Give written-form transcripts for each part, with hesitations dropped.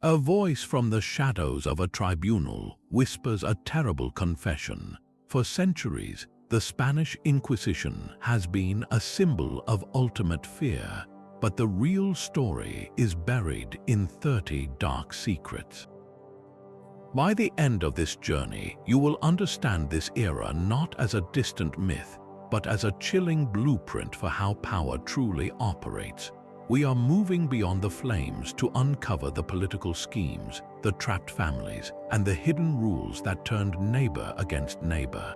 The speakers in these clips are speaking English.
A voice from the shadows of a tribunal whispers a terrible confession. For centuries, the Spanish Inquisition has been a symbol of ultimate fear, but the real story is buried in 30 dark secrets. By the end of this journey, you will understand this era not as a distant myth, but as a chilling blueprint for how power truly operates. We are moving beyond the flames to uncover the political schemes, the trapped families, and the hidden rules that turned neighbor against neighbor.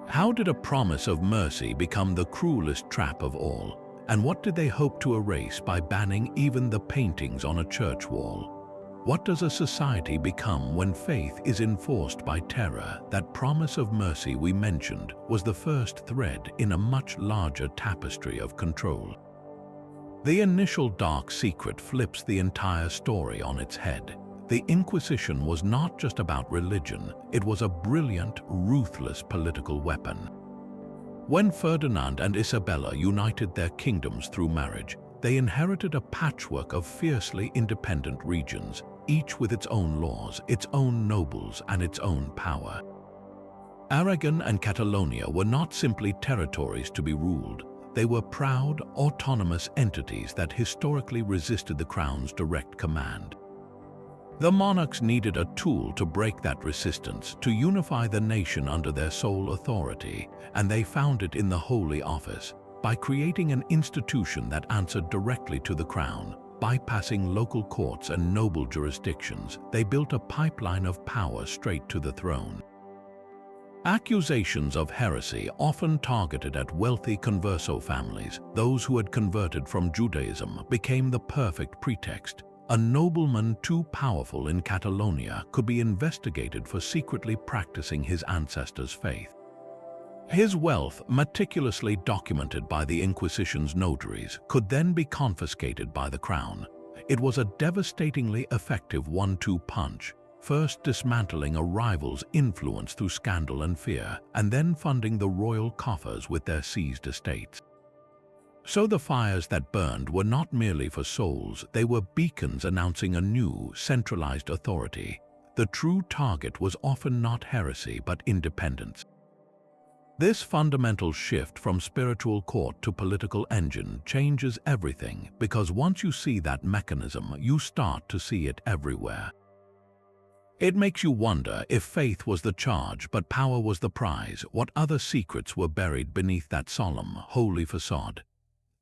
How did a promise of mercy become the cruelest trap of all? And what did they hope to erase by banning even the paintings on a church wall? What does a society become when faith is enforced by terror? That promise of mercy we mentioned was the first thread in a much larger tapestry of control. The initial dark secret flips the entire story on its head. The Inquisition was not just about religion, it was a brilliant, ruthless political weapon. When Ferdinand and Isabella united their kingdoms through marriage, they inherited a patchwork of fiercely independent regions, each with its own laws, its own nobles, and its own power. Aragon and Catalonia were not simply territories to be ruled. They were proud, autonomous entities that historically resisted the crown's direct command. The monarchs needed a tool to break that resistance, to unify the nation under their sole authority, and they found it in the Holy Office. By creating an institution that answered directly to the crown, bypassing local courts and noble jurisdictions, they built a pipeline of power straight to the throne. Accusations of heresy often targeted at wealthy converso families, those who had converted from Judaism, became the perfect pretext. A nobleman too powerful in Catalonia could be investigated for secretly practicing his ancestors' faith. His wealth, meticulously documented by the Inquisition's notaries, could then be confiscated by the crown. It was a devastatingly effective one-two punch, first dismantling a rival's influence through scandal and fear, and then funding the royal coffers with their seized estates. So the fires that burned were not merely for souls, they were beacons announcing a new, centralized authority. The true target was often not heresy but independence. This fundamental shift from spiritual court to political engine changes everything, because once you see that mechanism, you start to see it everywhere. It makes you wonder if faith was the charge but power was the prize. What other secrets were buried beneath that solemn, holy facade?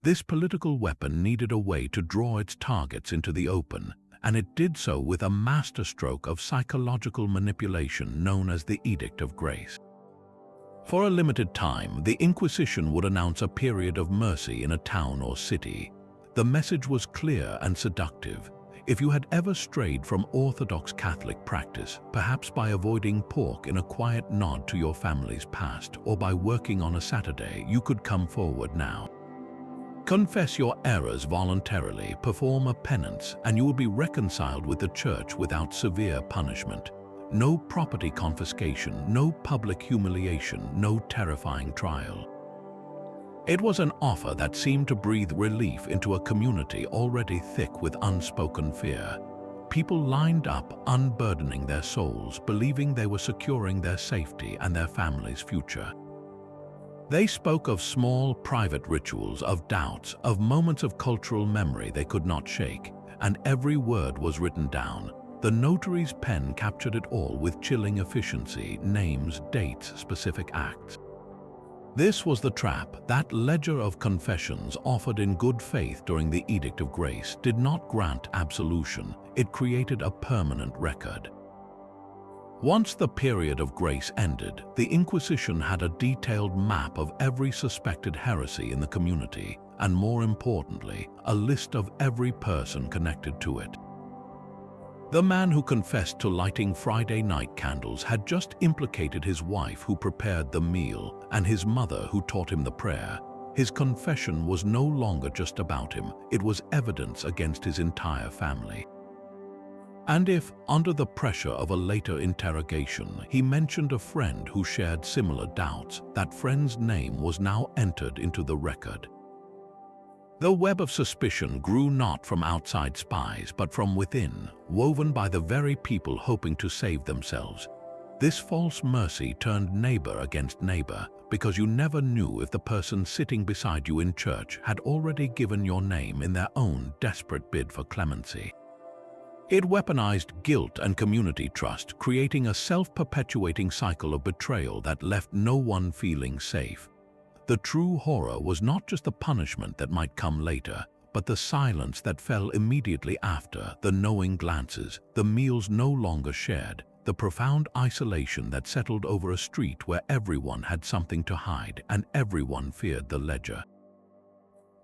This political weapon needed a way to draw its targets into the open, and it did so with a masterstroke of psychological manipulation known as the Edict of Grace. For a limited time, the Inquisition would announce a period of mercy in a town or city. The message was clear and seductive. If you had ever strayed from Orthodox Catholic practice, perhaps by avoiding pork in a quiet nod to your family's past, or by working on a Saturday, you could come forward now. Confess your errors voluntarily, perform a penance, and you will be reconciled with the Church without severe punishment. No property confiscation, no public humiliation, no terrifying trial. It was an offer that seemed to breathe relief into a community already thick with unspoken fear. People lined up, unburdening their souls, believing they were securing their safety and their family's future. They spoke of small, private rituals, of doubts, of moments of cultural memory they could not shake, and every word was written down. The notary's pen captured it all with chilling efficiency: names, dates, specific acts. This was the trap. That ledger of confessions offered in good faith during the Edict of Grace did not grant absolution, it created a permanent record. Once the period of grace ended, the Inquisition had a detailed map of every suspected heresy in the community, and more importantly, a list of every person connected to it. The man who confessed to lighting Friday night candles had just implicated his wife who prepared the meal and his mother who taught him the prayer. His confession was no longer just about him, it was evidence against his entire family. And if, under the pressure of a later interrogation, he mentioned a friend who shared similar doubts, that friend's name was now entered into the record. The web of suspicion grew not from outside spies, but from within, woven by the very people hoping to save themselves. This false mercy turned neighbor against neighbor, because you never knew if the person sitting beside you in church had already given your name in their own desperate bid for clemency. It weaponized guilt and community trust, creating a self-perpetuating cycle of betrayal that left no one feeling safe. The true horror was not just the punishment that might come later, but the silence that fell immediately after, the knowing glances, the meals no longer shared, the profound isolation that settled over a street where everyone had something to hide and everyone feared the ledger.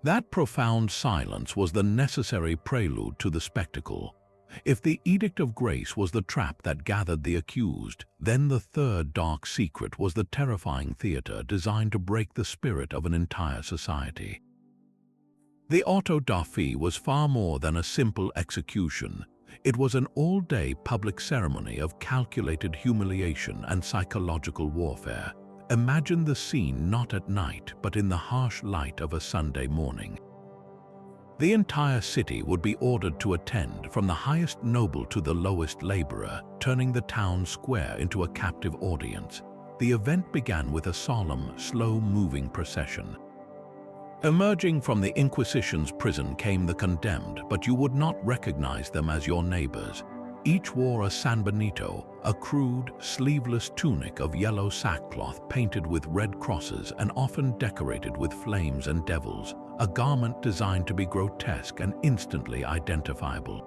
That profound silence was the necessary prelude to the spectacle. If the Edict of Grace was the trap that gathered the accused, then the third dark secret was the terrifying theater designed to break the spirit of an entire society. The auto da fe was far more than a simple execution. It was an all-day public ceremony of calculated humiliation and psychological warfare. Imagine the scene not at night, but in the harsh light of a Sunday morning. The entire city would be ordered to attend, from the highest noble to the lowest laborer, turning the town square into a captive audience. The event began with a solemn, slow-moving procession. Emerging from the Inquisition's prison came the condemned, but you would not recognize them as your neighbors. Each wore a sanbenito, a crude, sleeveless tunic of yellow sackcloth painted with red crosses and often decorated with flames and devils, a garment designed to be grotesque and instantly identifiable.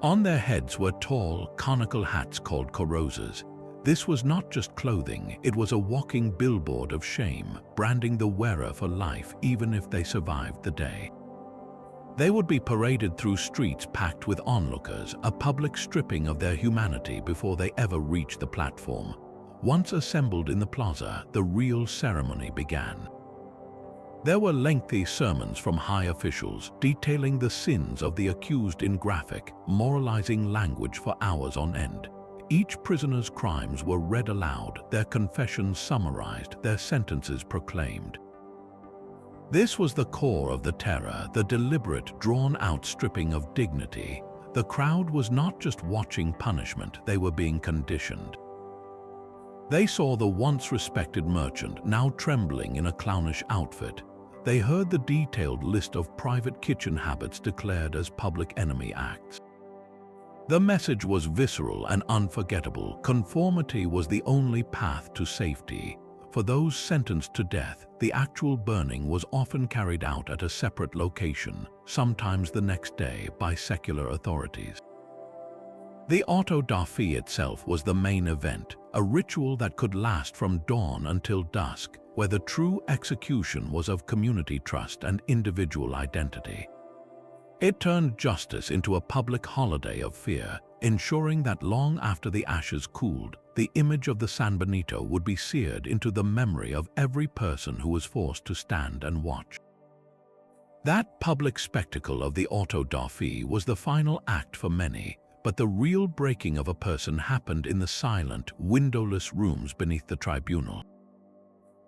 On their heads were tall, conical hats called corozas. This was not just clothing, it was a walking billboard of shame, branding the wearer for life even if they survived the day. They would be paraded through streets packed with onlookers, a public stripping of their humanity before they ever reached the platform. Once assembled in the plaza, the real ceremony began. There were lengthy sermons from high officials, detailing the sins of the accused in graphic, moralizing language for hours on end. Each prisoner's crimes were read aloud, their confessions summarized, their sentences proclaimed. This was the core of the terror, the deliberate, drawn-out stripping of dignity. The crowd was not just watching punishment, they were being conditioned. They saw the once respected merchant now trembling in a clownish outfit. They heard the detailed list of private kitchen habits declared as public enemy acts. The message was visceral and unforgettable. Conformity was the only path to safety. For those sentenced to death, the actual burning was often carried out at a separate location, sometimes the next day by secular authorities. The auto da fe itself was the main event, a ritual that could last from dawn until dusk, where the true execution was of community trust and individual identity. It turned justice into a public holiday of fear, ensuring that long after the ashes cooled, the image of the sanbenito would be seared into the memory of every person who was forced to stand and watch. That public spectacle of the auto da fe was the final act for many, but the real breaking of a person happened in the silent, windowless rooms beneath the tribunal.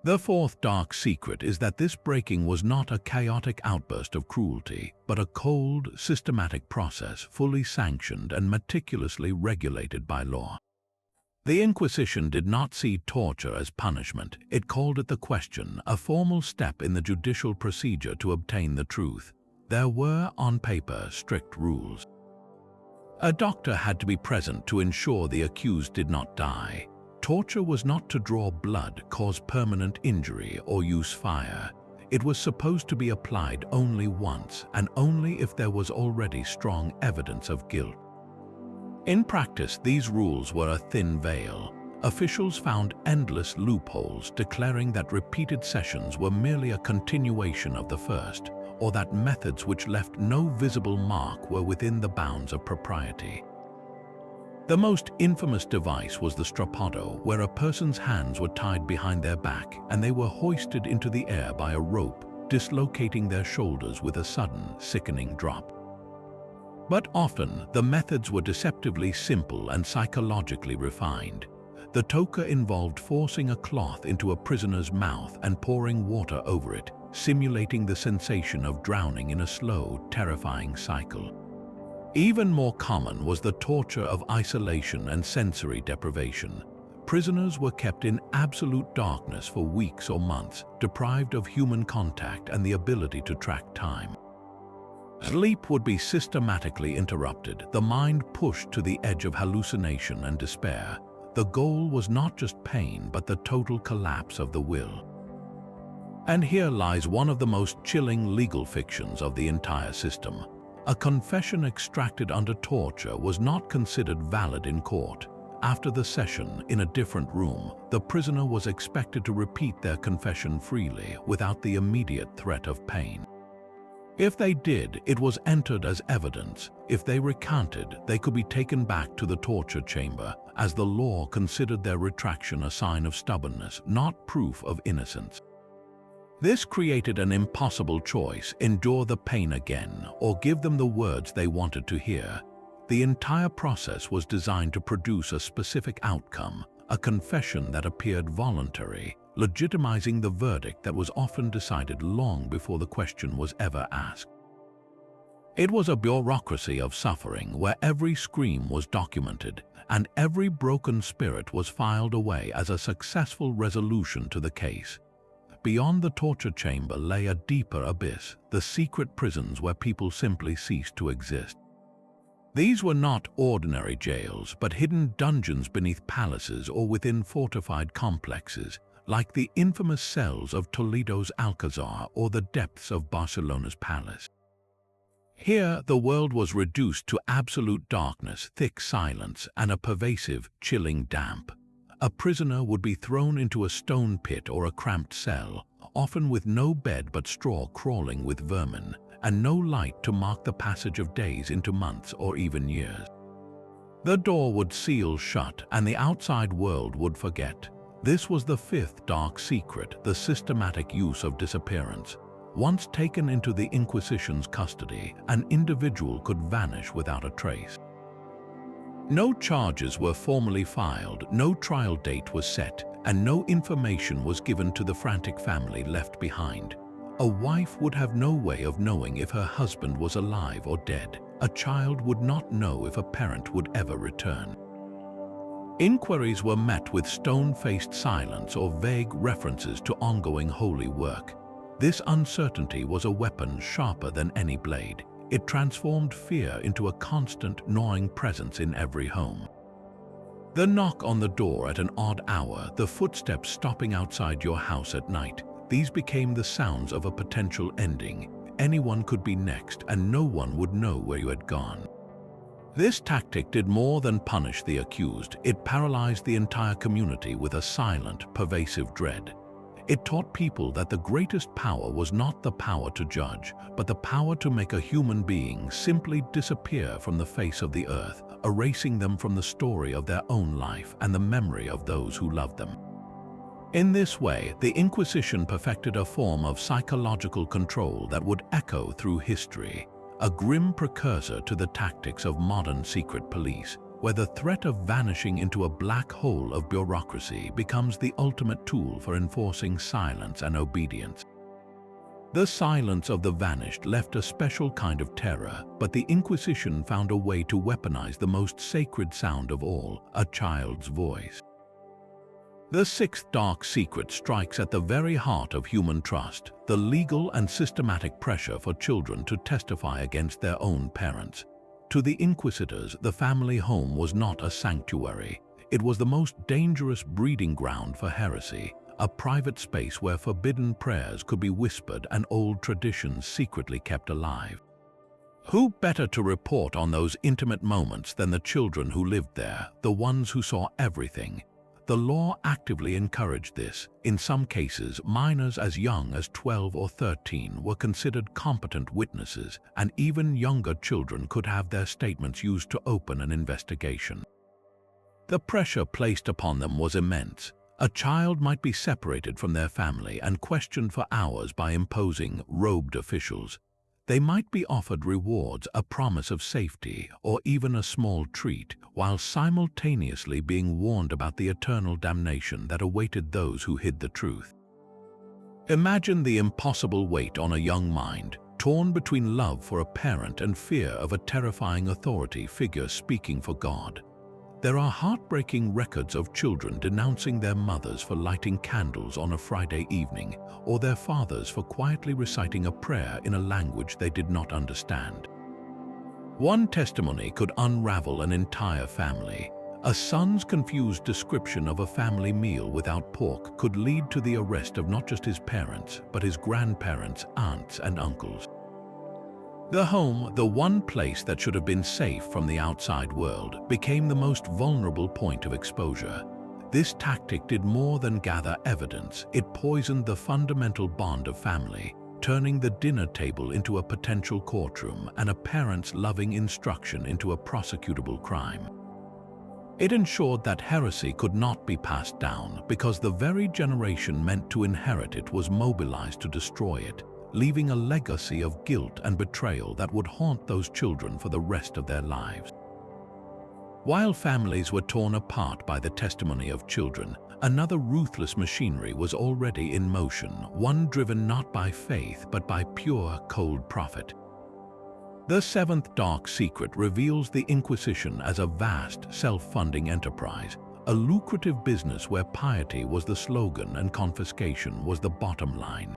The fourth dark secret is that this breaking was not a chaotic outburst of cruelty, but a cold, systematic process fully sanctioned and meticulously regulated by law. The Inquisition did not see torture as punishment. It called it the question, a formal step in the judicial procedure to obtain the truth. There were, on paper, strict rules. A doctor had to be present to ensure the accused did not die. Torture was not to draw blood, cause permanent injury, or use fire. It was supposed to be applied only once, and only if there was already strong evidence of guilt. In practice, these rules were a thin veil. Officials found endless loopholes, declaring that repeated sessions were merely a continuation of the first, or that methods which left no visible mark were within the bounds of propriety. The most infamous device was the strappado, where a person's hands were tied behind their back and they were hoisted into the air by a rope, dislocating their shoulders with a sudden, sickening drop. But often, the methods were deceptively simple and psychologically refined. The toca involved forcing a cloth into a prisoner's mouth and pouring water over it, simulating the sensation of drowning in a slow, terrifying cycle. Even more common was the torture of isolation and sensory deprivation. Prisoners were kept in absolute darkness for weeks or months, deprived of human contact and the ability to track time. Sleep would be systematically interrupted, the mind pushed to the edge of hallucination and despair. The goal was not just pain, but the total collapse of the will. And here lies one of the most chilling legal fictions of the entire system. A confession extracted under torture was not considered valid in court. After the session, in a different room, the prisoner was expected to repeat their confession freely without the immediate threat of pain. If they did, it was entered as evidence. If they recanted, they could be taken back to the torture chamber, as the law considered their retraction a sign of stubbornness, not proof of innocence. This created an impossible choice: endure the pain again, or give them the words they wanted to hear. The entire process was designed to produce a specific outcome, a confession that appeared voluntary, legitimizing the verdict that was often decided long before the question was ever asked. It was a bureaucracy of suffering where every scream was documented and every broken spirit was filed away as a successful resolution to the case. Beyond the torture chamber lay a deeper abyss, the secret prisons where people simply ceased to exist. These were not ordinary jails, but hidden dungeons beneath palaces or within fortified complexes, like the infamous cells of Toledo's Alcazar or the depths of Barcelona's palace. Here, the world was reduced to absolute darkness, thick silence, and a pervasive, chilling damp. A prisoner would be thrown into a stone pit or a cramped cell, often with no bed but straw crawling with vermin, and no light to mark the passage of days into months or even years. The door would seal shut, and the outside world would forget. This was the fifth dark secret, the systematic use of disappearance. Once taken into the Inquisition's custody, an individual could vanish without a trace. No charges were formally filed, no trial date was set, and no information was given to the frantic family left behind. A wife would have no way of knowing if her husband was alive or dead. A child would not know if a parent would ever return. Inquiries were met with stone-faced silence or vague references to ongoing holy work. This uncertainty was a weapon sharper than any blade. It transformed fear into a constant, gnawing presence in every home. The knock on the door at an odd hour, the footsteps stopping outside your house at night, these became the sounds of a potential ending. Anyone could be next, and no one would know where you had gone. This tactic did more than punish the accused. It paralyzed the entire community with a silent, pervasive dread. It taught people that the greatest power was not the power to judge, but the power to make a human being simply disappear from the face of the earth, erasing them from the story of their own life and the memory of those who loved them. In this way, the Inquisition perfected a form of psychological control that would echo through history, a grim precursor to the tactics of modern secret police, where the threat of vanishing into a black hole of bureaucracy becomes the ultimate tool for enforcing silence and obedience. The silence of the vanished left a special kind of terror, but the Inquisition found a way to weaponize the most sacred sound of all, a child's voice. The sixth dark secret strikes at the very heart of human trust, the legal and systematic pressure for children to testify against their own parents. To the inquisitors, the family home was not a sanctuary. It was the most dangerous breeding ground for heresy, a private space where forbidden prayers could be whispered and old traditions secretly kept alive. Who better to report on those intimate moments than the children who lived there, the ones who saw everything? The law actively encouraged this. In some cases, minors as young as 12 or 13 were considered competent witnesses, and even younger children could have their statements used to open an investigation. The pressure placed upon them was immense. A child might be separated from their family and questioned for hours by imposing, robed officials. They might be offered rewards, a promise of safety, or even a small treat, while simultaneously being warned about the eternal damnation that awaited those who hid the truth. Imagine the impossible weight on a young mind, torn between love for a parent and fear of a terrifying authority figure speaking for God. There are heartbreaking records of children denouncing their mothers for lighting candles on a Friday evening, or their fathers for quietly reciting a prayer in a language they did not understand. One testimony could unravel an entire family. A son's confused description of a family meal without pork could lead to the arrest of not just his parents, but his grandparents, aunts, and uncles. The home, the one place that should have been safe from the outside world, became the most vulnerable point of exposure. This tactic did more than gather evidence. It poisoned the fundamental bond of family, turning the dinner table into a potential courtroom and a parent's loving instruction into a prosecutable crime. It ensured that heresy could not be passed down because the very generation meant to inherit it was mobilized to destroy it, leaving a legacy of guilt and betrayal that would haunt those children for the rest of their lives. While families were torn apart by the testimony of children, another ruthless machinery was already in motion, one driven not by faith but by pure, cold profit. The seventh dark secret reveals the Inquisition as a vast, self-funding enterprise, a lucrative business where piety was the slogan and confiscation was the bottom line.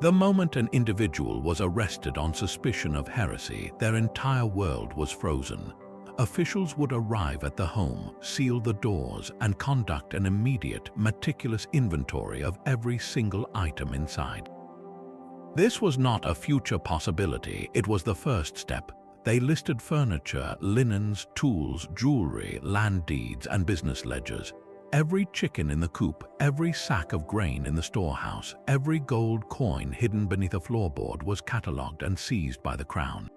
The moment an individual was arrested on suspicion of heresy, their entire world was frozen. Officials would arrive at the home, seal the doors, and conduct an immediate, meticulous inventory of every single item inside. This was not a future possibility, it was the first step. They listed furniture, linens, tools, jewelry, land deeds, and business ledgers. Every chicken in the coop, every sack of grain in the storehouse, every gold coin hidden beneath a floorboard was catalogued and seized by the crown.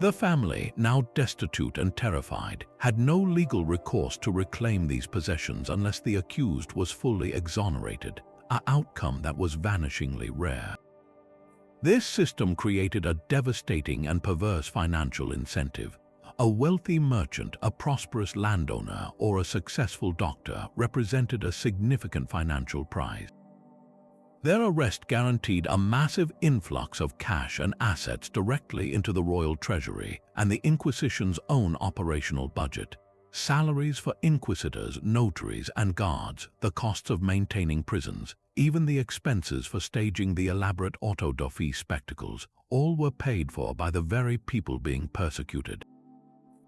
The family, now destitute and terrified, had no legal recourse to reclaim these possessions unless the accused was fully exonerated, an outcome that was vanishingly rare. This system created a devastating and perverse financial incentive. A wealthy merchant, a prosperous landowner, or a successful doctor represented a significant financial prize. Their arrest guaranteed a massive influx of cash and assets directly into the royal treasury and the Inquisition's own operational budget. Salaries for inquisitors, notaries, and guards, the costs of maintaining prisons, even the expenses for staging the elaborate auto-da-fé spectacles, all were paid for by the very people being persecuted.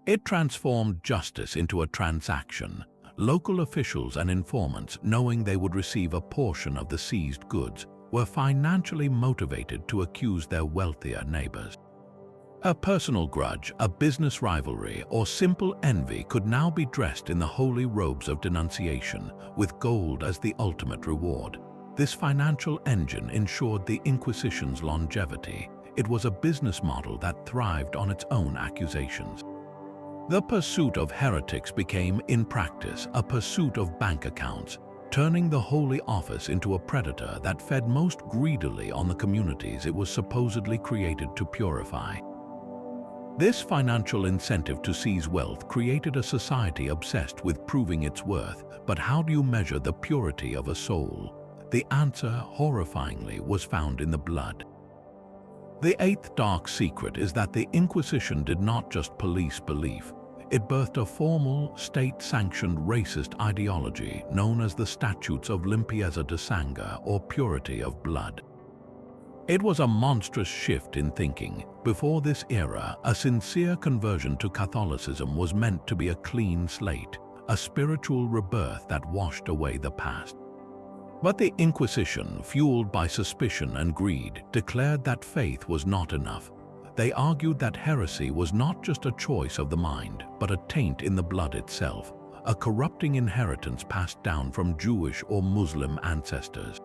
It transformed justice into a transaction. Local officials and informants, knowing they would receive a portion of the seized goods, were financially motivated to accuse their wealthier neighbors. A personal grudge, a business rivalry, or simple envy could now be dressed in the holy robes of denunciation, with gold as the ultimate reward. This financial engine ensured the Inquisition's longevity. It was a business model that thrived on its own accusations. The pursuit of heretics became, in practice, a pursuit of bank accounts, turning the Holy Office into a predator that fed most greedily on the communities it was supposedly created to purify. This financial incentive to seize wealth created a society obsessed with proving its worth. But how do you measure the purity of a soul? The answer, horrifyingly, was found in the blood. The eighth dark secret is that the Inquisition did not just police belief. It birthed a formal, state-sanctioned racist ideology known as the Statutes of Limpieza de Sangre, or purity of blood. It was a monstrous shift in thinking. Before this era, a sincere conversion to Catholicism was meant to be a clean slate, a spiritual rebirth that washed away the past. But the Inquisition, fueled by suspicion and greed, declared that faith was not enough. They argued that heresy was not just a choice of the mind, but a taint in the blood itself, a corrupting inheritance passed down from Jewish or Muslim ancestors.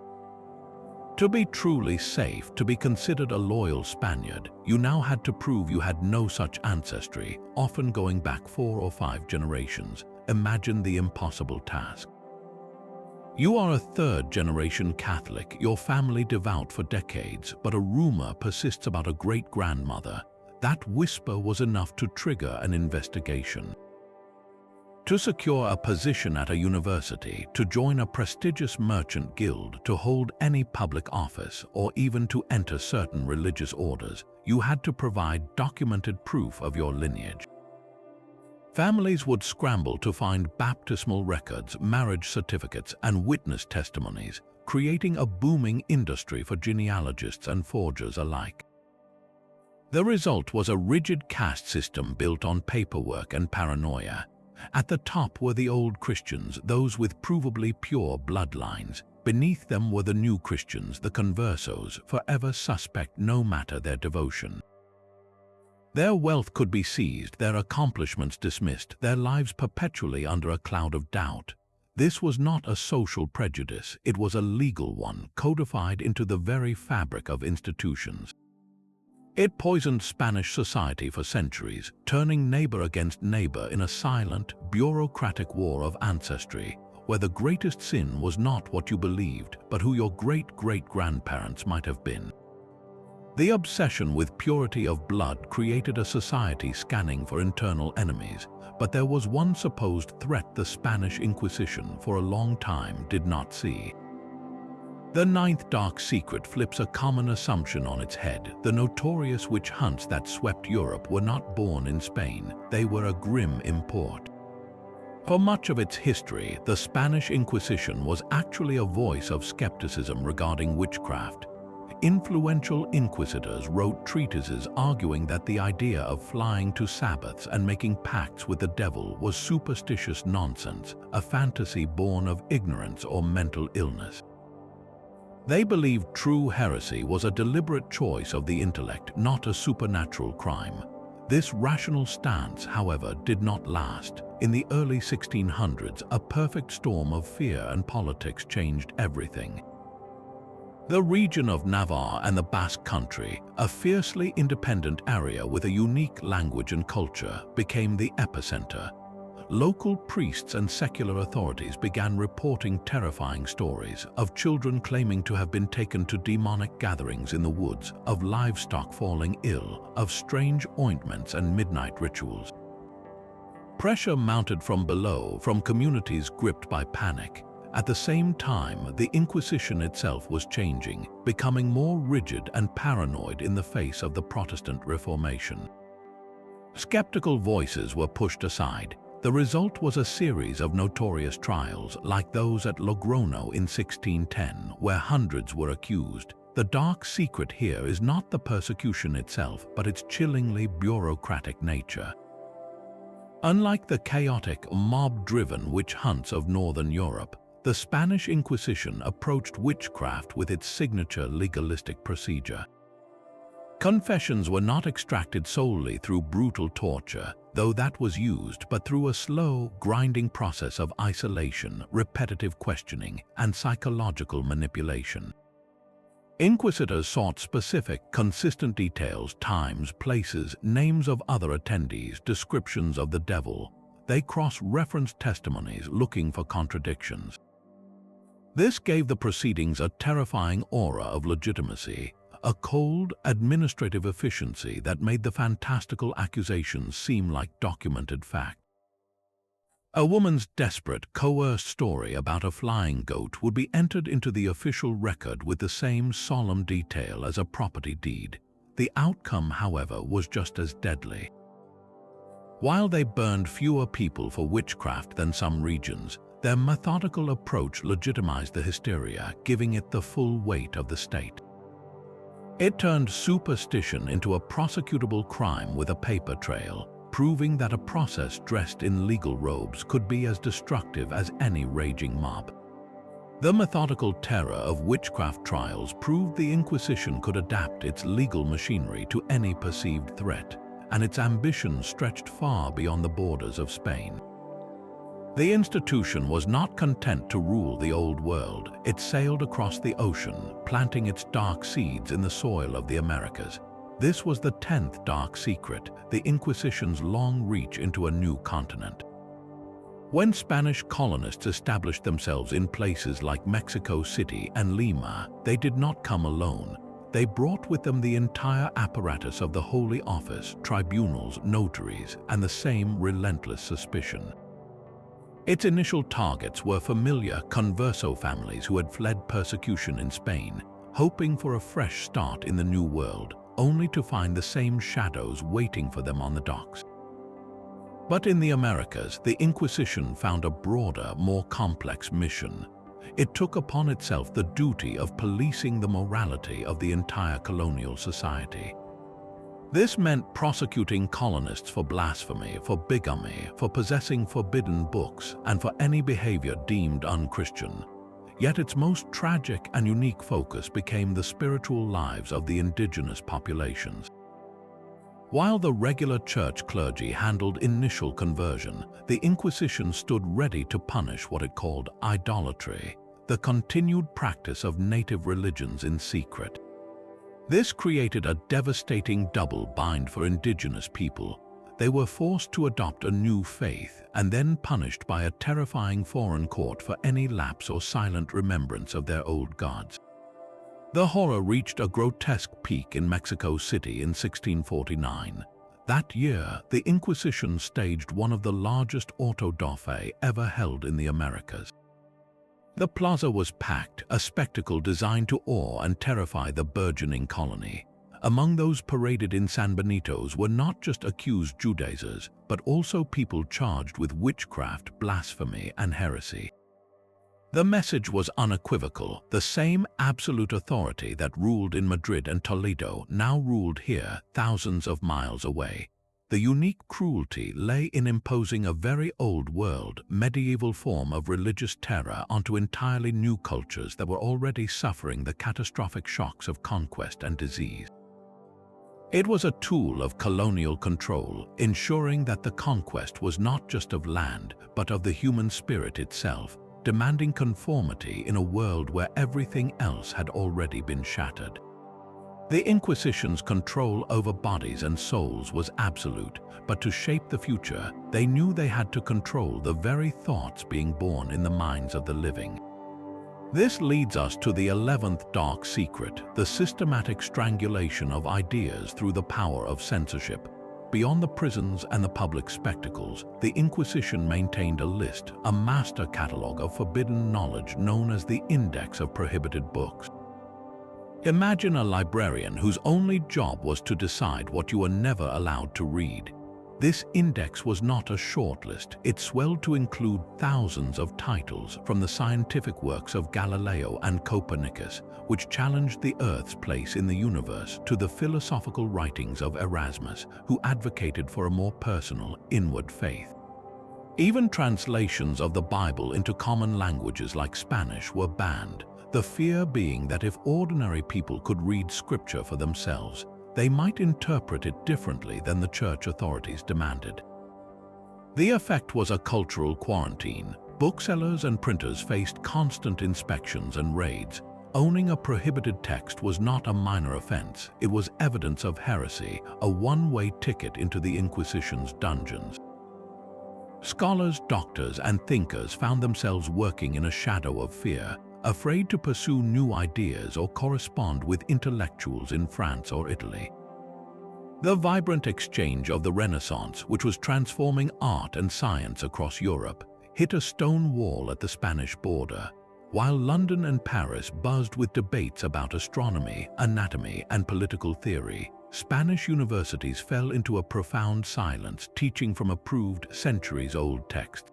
To be truly safe, to be considered a loyal Spaniard, you now had to prove you had no such ancestry, often going back 4 or 5 generations. Imagine the impossible task. You are a 3rd-generation Catholic, your family devout for decades, but a rumor persists about a great-grandmother. That whisper was enough to trigger an investigation. To secure a position at a university, to join a prestigious merchant guild, to hold any public office, or even to enter certain religious orders, you had to provide documented proof of your lineage. Families would scramble to find baptismal records, marriage certificates, and witness testimonies, creating a booming industry for genealogists and forgers alike. The result was a rigid caste system built on paperwork and paranoia. At the top were the old Christians, those with provably pure bloodlines. Beneath them were the new Christians, the conversos, forever suspect no matter their devotion. Their wealth could be seized, their accomplishments dismissed, their lives perpetually under a cloud of doubt. This was not a social prejudice, it was a legal one, codified into the very fabric of institutions. It poisoned Spanish society for centuries, turning neighbor against neighbor in a silent, bureaucratic war of ancestry, where the greatest sin was not what you believed, but who your great-great-grandparents might have been. The obsession with purity of blood created a society scanning for internal enemies, but there was one supposed threat the Spanish Inquisition for a long time did not see. The ninth dark secret flips a common assumption on its head. The notorious witch hunts that swept Europe were not born in Spain, they were a grim import. For much of its history, the Spanish Inquisition was actually a voice of skepticism regarding witchcraft. Influential inquisitors wrote treatises arguing that the idea of flying to Sabbaths and making pacts with the devil was superstitious nonsense, a fantasy born of ignorance or mental illness. They believed true heresy was a deliberate choice of the intellect, not a supernatural crime. This rational stance, however, did not last. In the early 1600s, a perfect storm of fear and politics changed everything. The region of Navarre and the Basque Country, a fiercely independent area with a unique language and culture, became the epicenter. Local priests and secular authorities began reporting terrifying stories of children claiming to have been taken to demonic gatherings in the woods, of livestock falling ill, of strange ointments and midnight rituals. Pressure mounted from below, from communities gripped by panic. At the same time, the Inquisition itself was changing, becoming more rigid and paranoid in the face of the Protestant Reformation. Skeptical voices were pushed aside. The result was a series of notorious trials, like those at Logrono in 1610, where hundreds were accused. The dark secret here is not the persecution itself, but its chillingly bureaucratic nature. Unlike the chaotic, mob-driven witch hunts of Northern Europe, the Spanish Inquisition approached witchcraft with its signature legalistic procedure. Confessions were not extracted solely through brutal torture, though that was used, but through a slow, grinding process of isolation, repetitive questioning, and psychological manipulation. Inquisitors sought specific, consistent details, times, places, names of other attendees, descriptions of the devil. They cross-referenced testimonies looking for contradictions. This gave the proceedings a terrifying aura of legitimacy, a cold, administrative efficiency that made the fantastical accusations seem like documented fact. A woman's desperate, coerced story about a flying goat would be entered into the official record with the same solemn detail as a property deed. The outcome, however, was just as deadly. While they burned fewer people for witchcraft than some regions, their methodical approach legitimized the hysteria, giving it the full weight of the state. It turned superstition into a prosecutable crime with a paper trail, proving that a process dressed in legal robes could be as destructive as any raging mob. The methodical terror of witchcraft trials proved the Inquisition could adapt its legal machinery to any perceived threat, and its ambition stretched far beyond the borders of Spain. The institution was not content to rule the Old World. It sailed across the ocean, planting its dark seeds in the soil of the Americas. This was the 10th dark secret, the Inquisition's long reach into a new continent. When Spanish colonists established themselves in places like Mexico City and Lima, they did not come alone. They brought with them the entire apparatus of the Holy Office, tribunals, notaries, and the same relentless suspicion. Its initial targets were familiar converso families who had fled persecution in Spain, hoping for a fresh start in the New World, only to find the same shadows waiting for them on the docks. But in the Americas, the Inquisition found a broader, more complex mission. It took upon itself the duty of policing the morality of the entire colonial society. This meant prosecuting colonists for blasphemy, for bigamy, for possessing forbidden books, and for any behavior deemed unchristian. Yet its most tragic and unique focus became the spiritual lives of the indigenous populations. While the regular church clergy handled initial conversion, the Inquisition stood ready to punish what it called idolatry, the continued practice of native religions in secret. This created a devastating double bind for indigenous people. They were forced to adopt a new faith and then punished by a terrifying foreign court for any lapse or silent remembrance of their old gods. The horror reached a grotesque peak in Mexico City in 1649. That year, the Inquisition staged one of the largest auto da fe ever held in the Americas. The plaza was packed, a spectacle designed to awe and terrify the burgeoning colony. Among those paraded in San Benito's were not just accused Judaizers, but also people charged with witchcraft, blasphemy, and heresy. The message was unequivocal. The same absolute authority that ruled in Madrid and Toledo now ruled here, thousands of miles away. The unique cruelty lay in imposing a very old-world, medieval form of religious terror onto entirely new cultures that were already suffering the catastrophic shocks of conquest and disease. It was a tool of colonial control, ensuring that the conquest was not just of land, but of the human spirit itself, demanding conformity in a world where everything else had already been shattered. The Inquisition's control over bodies and souls was absolute, but to shape the future, they knew they had to control the very thoughts being born in the minds of the living. This leads us to the 11th dark secret, the systematic strangulation of ideas through the power of censorship. Beyond the prisons and the public spectacles, the Inquisition maintained a list, a master catalogue of forbidden knowledge known as the Index of Prohibited Books. Imagine a librarian whose only job was to decide what you were never allowed to read. This index was not a short list. It swelled to include thousands of titles, from the scientific works of Galileo and Copernicus, which challenged the Earth's place in the universe, to the philosophical writings of Erasmus, who advocated for a more personal, inward faith. Even translations of the Bible into common languages like Spanish were banned, the fear being that if ordinary people could read scripture for themselves, they might interpret it differently than the church authorities demanded. The effect was a cultural quarantine. Booksellers and printers faced constant inspections and raids. Owning a prohibited text was not a minor offense. It was evidence of heresy, a one-way ticket into the Inquisition's dungeons. Scholars, doctors, and thinkers found themselves working in a shadow of fear, afraid to pursue new ideas or correspond with intellectuals in France or Italy. The vibrant exchange of the Renaissance, which was transforming art and science across Europe, hit a stone wall at the Spanish border. While London and Paris buzzed with debates about astronomy, anatomy, and political theory, Spanish universities fell into a profound silence, teaching from approved centuries-old texts.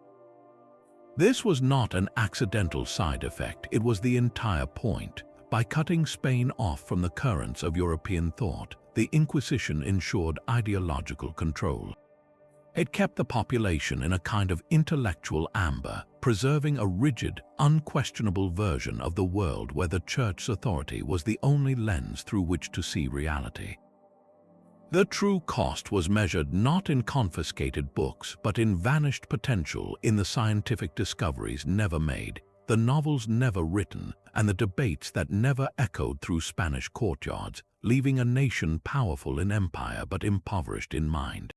This was not an accidental side effect, it was the entire point. By cutting Spain off from the currents of European thought, the Inquisition ensured ideological control. It kept the population in a kind of intellectual amber, preserving a rigid, unquestionable version of the world where the church's authority was the only lens through which to see reality. The true cost was measured not in confiscated books, but in vanished potential, in the scientific discoveries never made, the novels never written, and the debates that never echoed through Spanish courtyards, leaving a nation powerful in empire but impoverished in mind.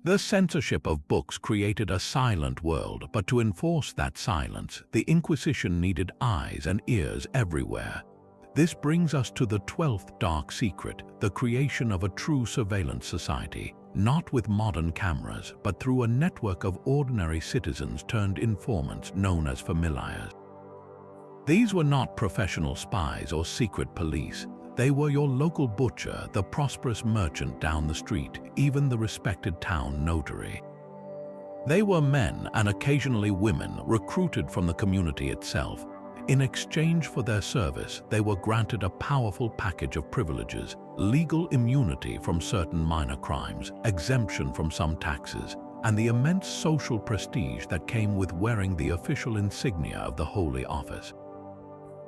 The censorship of books created a silent world, but to enforce that silence, the Inquisition needed eyes and ears everywhere. This brings us to the 12th dark secret, the creation of a true surveillance society, not with modern cameras, but through a network of ordinary citizens turned informants known as familiars. These were not professional spies or secret police. They were your local butcher, the prosperous merchant down the street, even the respected town notary. They were men, and occasionally women, recruited from the community itself. In exchange for their service, they were granted a powerful package of privileges: legal immunity from certain minor crimes, exemption from some taxes, and the immense social prestige that came with wearing the official insignia of the Holy Office.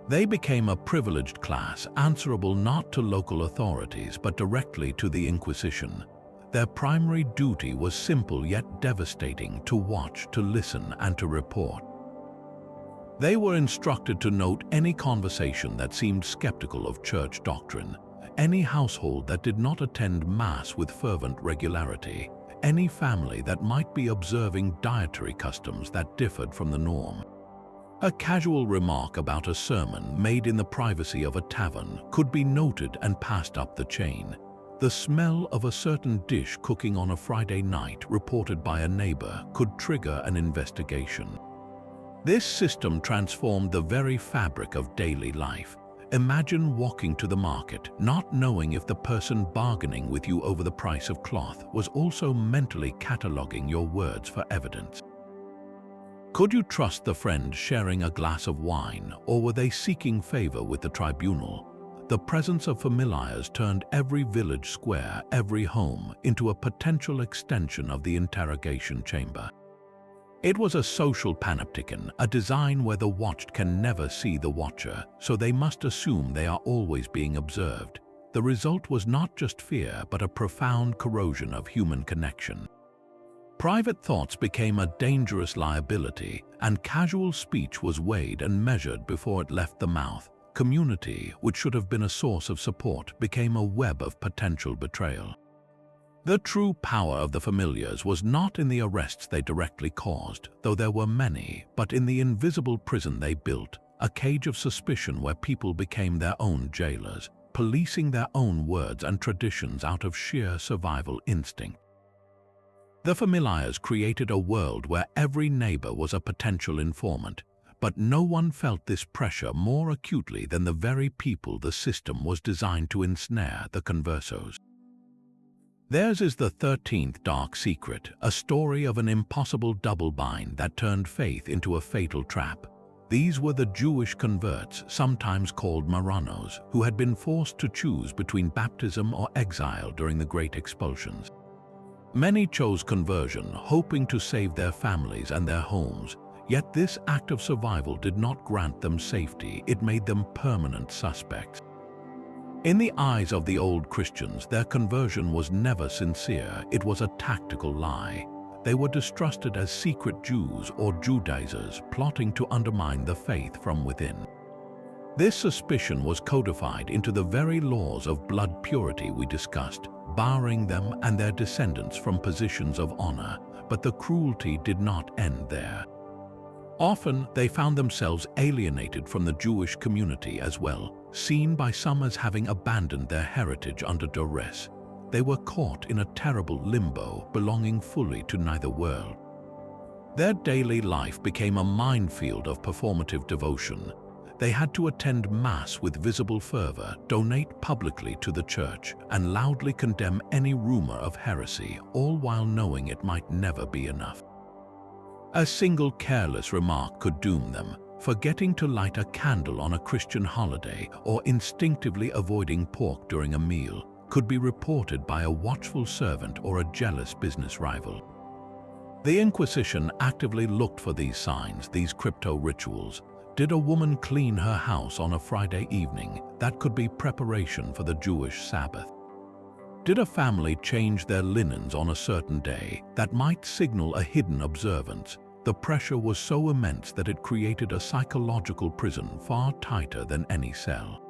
They became a privileged class, answerable not to local authorities but directly to the Inquisition. Their primary duty was simple yet devastating: to watch, to listen, and to report. They were instructed to note any conversation that seemed skeptical of church doctrine, any household that did not attend Mass with fervent regularity, any family that might be observing dietary customs that differed from the norm. A casual remark about a sermon made in the privacy of a tavern could be noted and passed up the chain. The smell of a certain dish cooking on a Friday night, reported by a neighbor, could trigger an investigation. This system transformed the very fabric of daily life. Imagine walking to the market, not knowing if the person bargaining with you over the price of cloth was also mentally cataloging your words for evidence. Could you trust the friend sharing a glass of wine, or were they seeking favor with the tribunal? The presence of familiars turned every village square, every home, into a potential extension of the interrogation chamber. It was a social panopticon, a design where the watched can never see the watcher, so they must assume they are always being observed. The result was not just fear, but a profound corrosion of human connection. Private thoughts became a dangerous liability, and casual speech was weighed and measured before it left the mouth. Community, which should have been a source of support, became a web of potential betrayal. The true power of the familiars was not in the arrests they directly caused, though there were many, but in the invisible prison they built, a cage of suspicion where people became their own jailers, policing their own words and traditions out of sheer survival instinct. The familiars created a world where every neighbor was a potential informant, but no one felt this pressure more acutely than the very people the system was designed to ensnare: the conversos. Theirs is the 13th dark secret, a story of an impossible double bind that turned faith into a fatal trap. These were the Jewish converts, sometimes called Marranos, who had been forced to choose between baptism or exile during the Great Expulsions. Many chose conversion, hoping to save their families and their homes, yet this act of survival did not grant them safety, it made them permanent suspects. In the eyes of the old Christians, their conversion was never sincere, it was a tactical lie. They were distrusted as secret Jews or Judaizers, plotting to undermine the faith from within. This suspicion was codified into the very laws of blood purity we discussed, barring them and their descendants from positions of honor, but the cruelty did not end there. Often, they found themselves alienated from the Jewish community as well, seen by some as having abandoned their heritage under duress. They were caught in a terrible limbo, belonging fully to neither world. Their daily life became a minefield of performative devotion. They had to attend Mass with visible fervor, donate publicly to the church, and loudly condemn any rumor of heresy, all while knowing it might never be enough. A single careless remark could doom them. Forgetting to light a candle on a Christian holiday or instinctively avoiding pork during a meal could be reported by a watchful servant or a jealous business rival. The Inquisition actively looked for these signs, these crypto rituals. Did a woman clean her house on a Friday evening? That could be preparation for the Jewish Sabbath. Did a family change their linens on a certain day? That might signal a hidden observance. The pressure was so immense that it created a psychological prison far tighter than any cell.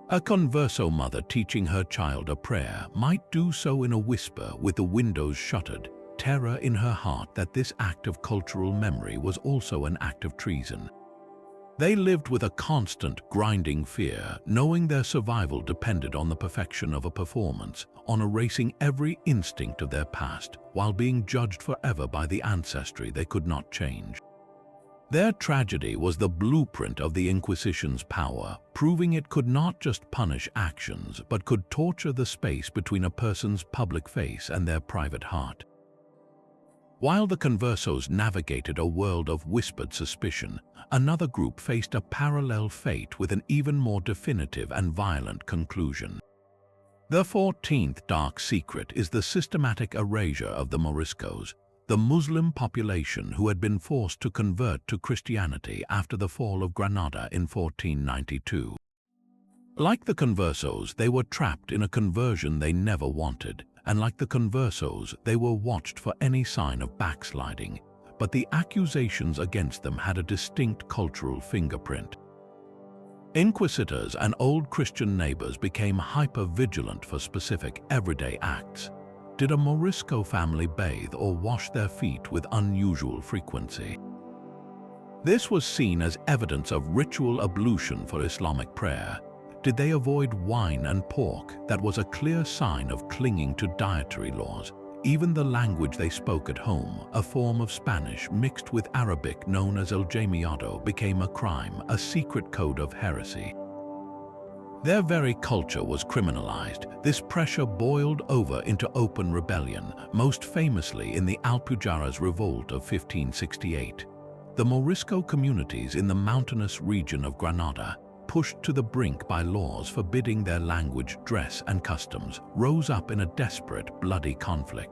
A converso mother teaching her child a prayer might do so in a whisper with the windows shuttered, terror in her heart that this act of cultural memory was also an act of treason. They lived with a constant, grinding fear, knowing their survival depended on the perfection of a performance, on erasing every instinct of their past, while being judged forever by the ancestry they could not change. Their tragedy was the blueprint of the Inquisition's power, proving it could not just punish actions, but could torture the space between a person's public face and their private heart. While the conversos navigated a world of whispered suspicion, another group faced a parallel fate with an even more definitive and violent conclusion. The 14th dark secret is the systematic erasure of the Moriscos, the Muslim population who had been forced to convert to Christianity after the fall of Granada in 1492. Like the conversos, they were trapped in a conversion they never wanted, and like the conversos, they were watched for any sign of backsliding, but the accusations against them had a distinct cultural fingerprint. Inquisitors and old Christian neighbors became hyper-vigilant for specific, everyday acts. Did a Morisco family bathe or wash their feet with unusual frequency? This was seen as evidence of ritual ablution for Islamic prayer. Did they avoid wine and pork? That was a clear sign of clinging to dietary laws. Even the language they spoke at home, a form of Spanish mixed with Arabic known as el Jamiado, became a crime, a secret code of heresy. Their very culture was criminalized. This pressure boiled over into open rebellion, most famously in the Alpujarras Revolt of 1568. The Morisco communities in the mountainous region of Granada, pushed to the brink by laws forbidding their language, dress, and customs, rose up in a desperate, bloody conflict.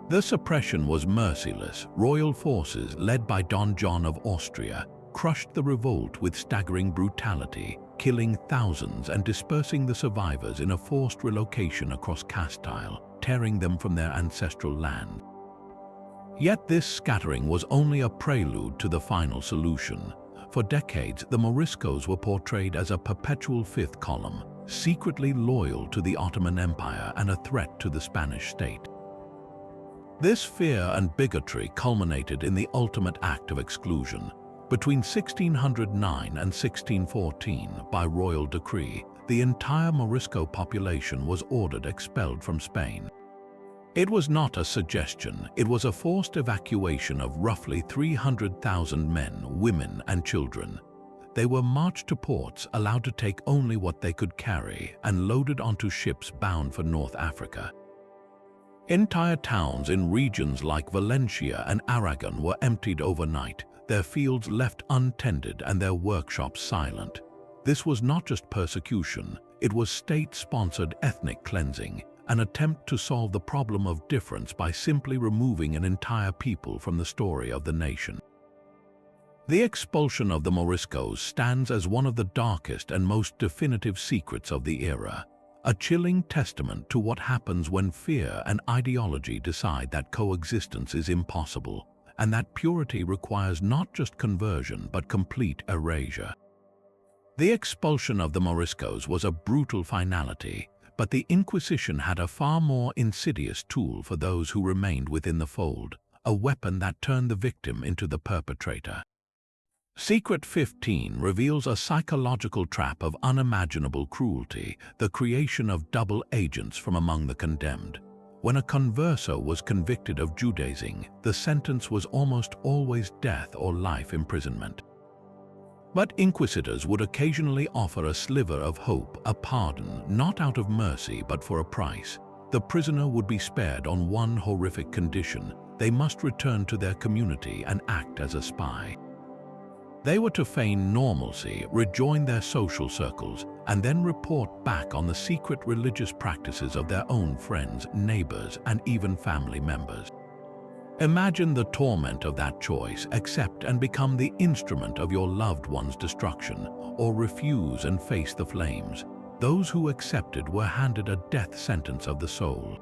The suppression was merciless. Royal forces, led by Don John of Austria, crushed the revolt with staggering brutality, killing thousands and dispersing the survivors in a forced relocation across Castile, tearing them from their ancestral land. Yet this scattering was only a prelude to the final solution. For decades, the Moriscos were portrayed as a perpetual fifth column, secretly loyal to the Ottoman Empire and a threat to the Spanish state. This fear and bigotry culminated in the ultimate act of exclusion. Between 1609 and 1614, by royal decree, the entire Morisco population was ordered expelled from Spain. It was not a suggestion, it was a forced evacuation of roughly 300,000 men, women, and children. They were marched to ports, allowed to take only what they could carry, and loaded onto ships bound for North Africa. Entire towns in regions like Valencia and Aragon were emptied overnight, their fields left untended and their workshops silent. This was not just persecution, it was state-sponsored ethnic cleansing, an attempt to solve the problem of difference by simply removing an entire people from the story of the nation. The expulsion of the Moriscos stands as one of the darkest and most definitive secrets of the era, a chilling testament to what happens when fear and ideology decide that coexistence is impossible, and that purity requires not just conversion but complete erasure. The expulsion of the Moriscos was a brutal finality, but the Inquisition had a far more insidious tool for those who remained within the fold, a weapon that turned the victim into the perpetrator. Secret 15 reveals a psychological trap of unimaginable cruelty, the creation of double agents from among the condemned. When a converso was convicted of Judaizing, the sentence was almost always death or life imprisonment. But inquisitors would occasionally offer a sliver of hope, a pardon, not out of mercy but for a price. The prisoner would be spared on one horrific condition: they must return to their community and act as a spy. They were to feign normalcy, rejoin their social circles, and then report back on the secret religious practices of their own friends, neighbors, and even family members. Imagine the torment of that choice: accept and become the instrument of your loved one's destruction, or refuse and face the flames. Those who accepted were handed a death sentence of the soul.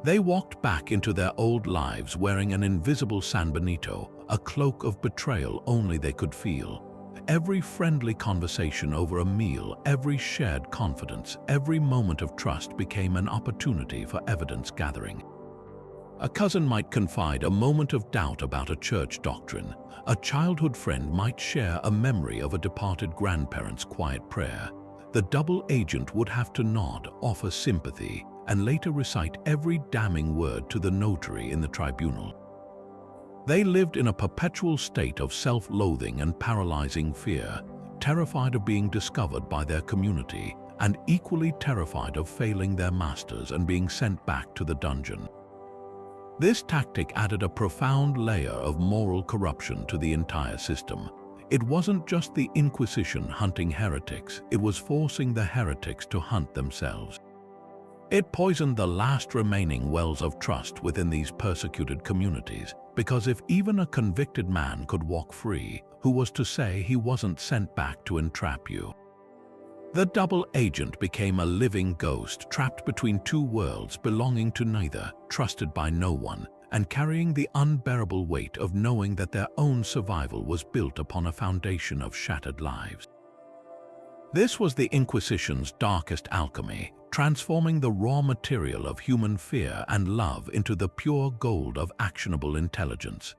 They walked back into their old lives wearing an invisible San Benito, a cloak of betrayal only they could feel. Every friendly conversation over a meal, every shared confidence, every moment of trust became an opportunity for evidence gathering. A cousin might confide a moment of doubt about a church doctrine. A childhood friend might share a memory of a departed grandparent's quiet prayer. The double agent would have to nod, offer sympathy, and later recite every damning word to the notary in the tribunal. They lived in a perpetual state of self-loathing and paralyzing fear, terrified of being discovered by their community, and equally terrified of failing their masters and being sent back to the dungeon. This tactic added a profound layer of moral corruption to the entire system. It wasn't just the Inquisition hunting heretics, it was forcing the heretics to hunt themselves. It poisoned the last remaining wells of trust within these persecuted communities, because if even a convicted man could walk free, who was to say he wasn't sent back to entrap you? The double agent became a living ghost trapped between two worlds, belonging to neither, trusted by no one, and carrying the unbearable weight of knowing that their own survival was built upon a foundation of shattered lives. This was the Inquisition's darkest alchemy, transforming the raw material of human fear and love into the pure gold of actionable intelligence.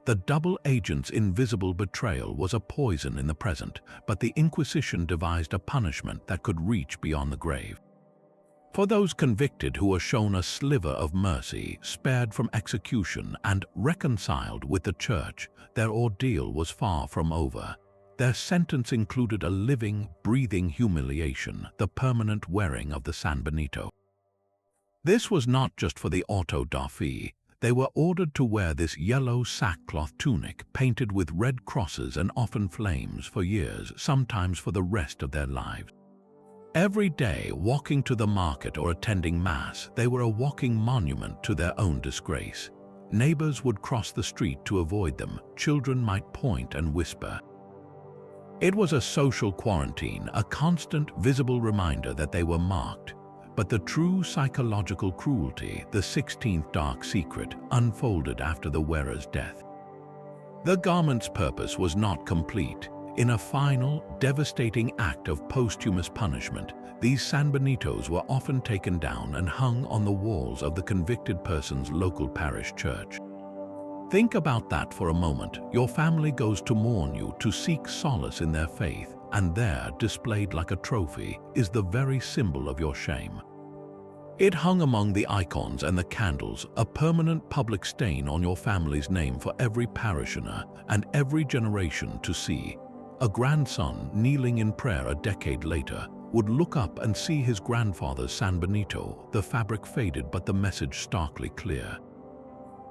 The double agent's invisible betrayal was a poison in the present, but the Inquisition devised a punishment that could reach beyond the grave. For those convicted who were shown a sliver of mercy, spared from execution, and reconciled with the Church, their ordeal was far from over. Their sentence included a living, breathing humiliation, the permanent wearing of the San Benito. This was not just for the auto da fe. They were ordered to wear this yellow sackcloth tunic painted with red crosses and often flames for years, sometimes for the rest of their lives. Every day, walking to the market or attending Mass, they were a walking monument to their own disgrace. Neighbors would cross the street to avoid them, children might point and whisper. It was a social quarantine, a constant, visible reminder that they were marked. But the true psychological cruelty, the 16th dark secret, unfolded after the wearer's death. The garment's purpose was not complete. In a final, devastating act of posthumous punishment, these sanbenitos were often taken down and hung on the walls of the convicted person's local parish church. Think about that for a moment. Your family goes to mourn you, to seek solace in their faith, and there, displayed like a trophy, is the very symbol of your shame. It hung among the icons and the candles, a permanent public stain on your family's name for every parishioner and every generation to see. A grandson, kneeling in prayer a decade later, would look up and see his grandfather's San Benito, the fabric faded but the message starkly clear.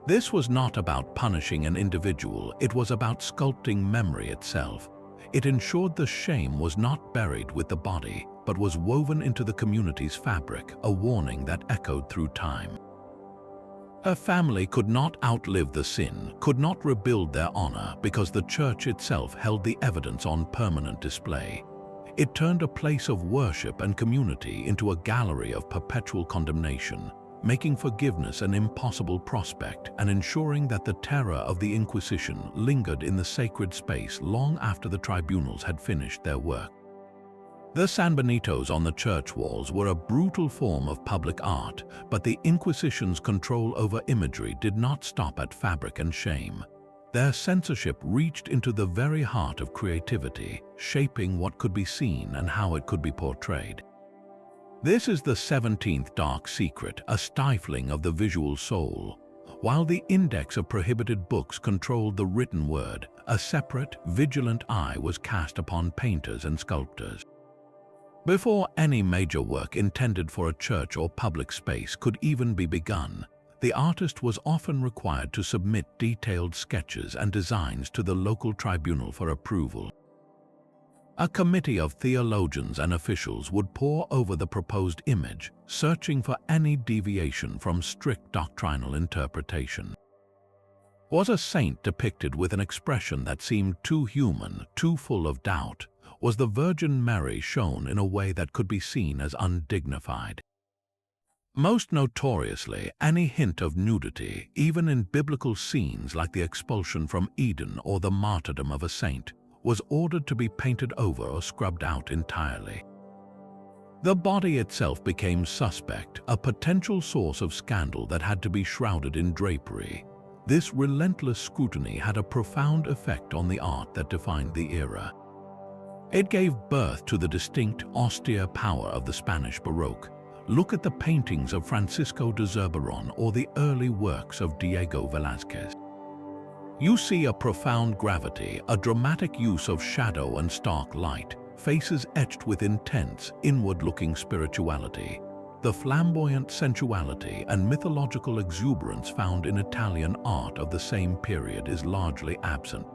This was not about punishing an individual, it was about sculpting memory itself. It ensured the shame was not buried with the body, but was woven into the community's fabric, a warning that echoed through time. A family could not outlive the sin, could not rebuild their honor, because the church itself held the evidence on permanent display. It turned a place of worship and community into a gallery of perpetual condemnation, making forgiveness an impossible prospect and ensuring that the terror of the Inquisition lingered in the sacred space long after the tribunals had finished their work. The sanbenitos on the church walls were a brutal form of public art, but the Inquisition's control over imagery did not stop at fabric and shame. Their censorship reached into the very heart of creativity, shaping what could be seen and how it could be portrayed. This is the 17th dark secret, a stifling of the visual soul. While the index of prohibited books controlled the written word, a separate, vigilant eye was cast upon painters and sculptors. Before any major work intended for a church or public space could even be begun, the artist was often required to submit detailed sketches and designs to the local tribunal for approval. A committee of theologians and officials would pore over the proposed image, searching for any deviation from strict doctrinal interpretation. Was a saint depicted with an expression that seemed too human, too full of doubt? Was the Virgin Mary shown in a way that could be seen as undignified? Most notoriously, any hint of nudity, even in biblical scenes like the expulsion from Eden or the martyrdom of a saint, was ordered to be painted over or scrubbed out entirely. The body itself became suspect, a potential source of scandal that had to be shrouded in drapery. This relentless scrutiny had a profound effect on the art that defined the era. It gave birth to the distinct, austere power of the Spanish Baroque. Look at the paintings of Francisco de Zurbarán or the early works of Diego Velázquez. You see a profound gravity, a dramatic use of shadow and stark light, faces etched with intense, inward-looking spirituality. The flamboyant sensuality and mythological exuberance found in Italian art of the same period is largely absent.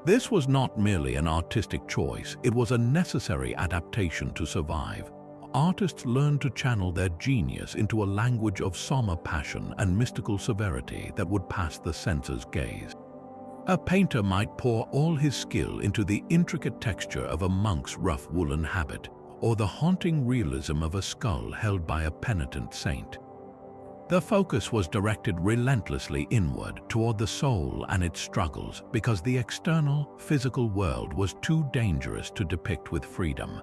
This was not merely an artistic choice, it was a necessary adaptation to survive. Artists learned to channel their genius into a language of somber passion and mystical severity that would pass the sensor's gaze. A painter might pour all his skill into the intricate texture of a monk's rough woolen habit, or the haunting realism of a skull held by a penitent saint. The focus was directed relentlessly inward toward the soul and its struggles because the external, physical world was too dangerous to depict with freedom.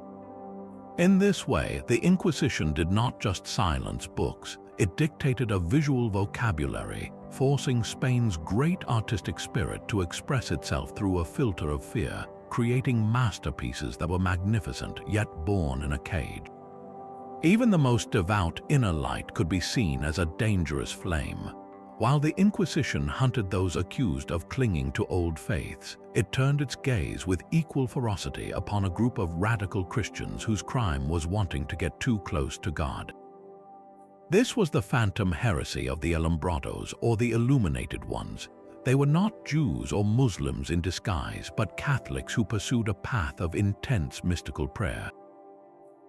In this way, the Inquisition did not just silence books, it dictated a visual vocabulary, forcing Spain's great artistic spirit to express itself through a filter of fear, creating masterpieces that were magnificent yet born in a cage. Even the most devout inner light could be seen as a dangerous flame. While the Inquisition hunted those accused of clinging to old faiths, it turned its gaze with equal ferocity upon a group of radical Christians whose crime was wanting to get too close to God. This was the phantom heresy of the Alumbrados, or the Illuminated Ones. They were not Jews or Muslims in disguise, but Catholics who pursued a path of intense mystical prayer.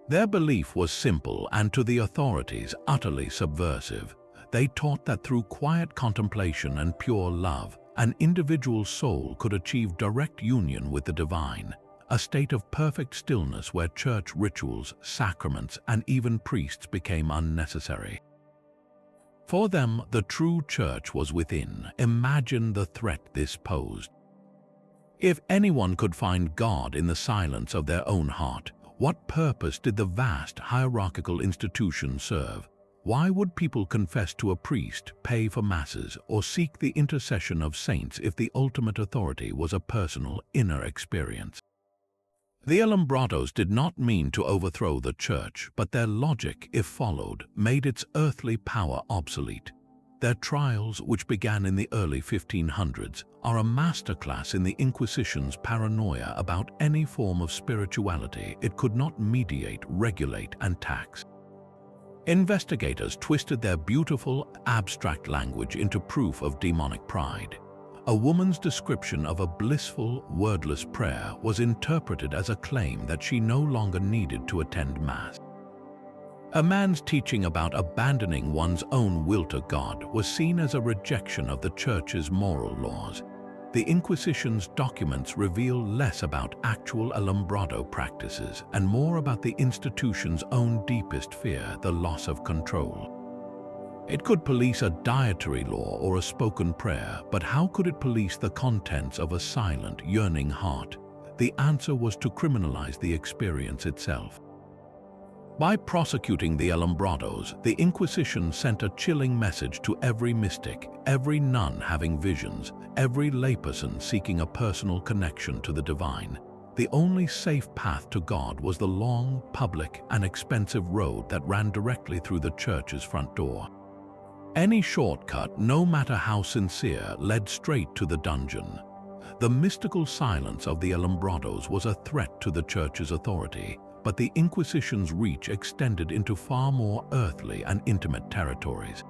Their belief was simple and, to the authorities, utterly subversive. They taught that through quiet contemplation and pure love, an individual soul could achieve direct union with the divine, a state of perfect stillness where church rituals, sacraments, and even priests became unnecessary. For them, the true church was within. Imagine the threat this posed. If anyone could find God in the silence of their own heart, what purpose did the vast hierarchical institution serve? Why would people confess to a priest, pay for masses, or seek the intercession of saints if the ultimate authority was a personal, inner experience? The Alumbrados did not mean to overthrow the church, but their logic, if followed, made its earthly power obsolete. Their trials, which began in the early 1500s, are a masterclass in the Inquisition's paranoia about any form of spirituality it could not mediate, regulate, and tax. Investigators twisted their beautiful, abstract language into proof of demonic pride. A woman's description of a blissful, wordless prayer was interpreted as a claim that she no longer needed to attend Mass. A man's teaching about abandoning one's own will to God was seen as a rejection of the Church's moral laws. The Inquisition's documents reveal less about actual alumbrado practices and more about the institution's own deepest fear, the loss of control. It could police a dietary law or a spoken prayer, but how could it police the contents of a silent, yearning heart? The answer was to criminalize the experience itself. By prosecuting the Alumbrados, the Inquisition sent a chilling message to every mystic, every nun having visions, every layperson seeking a personal connection to the divine. The only safe path to God was the long, public, and expensive road that ran directly through the church's front door. Any shortcut, no matter how sincere, led straight to the dungeon. The mystical silence of the Alumbrados was a threat to the church's authority, but the Inquisition's reach extended into far more earthly and intimate territories.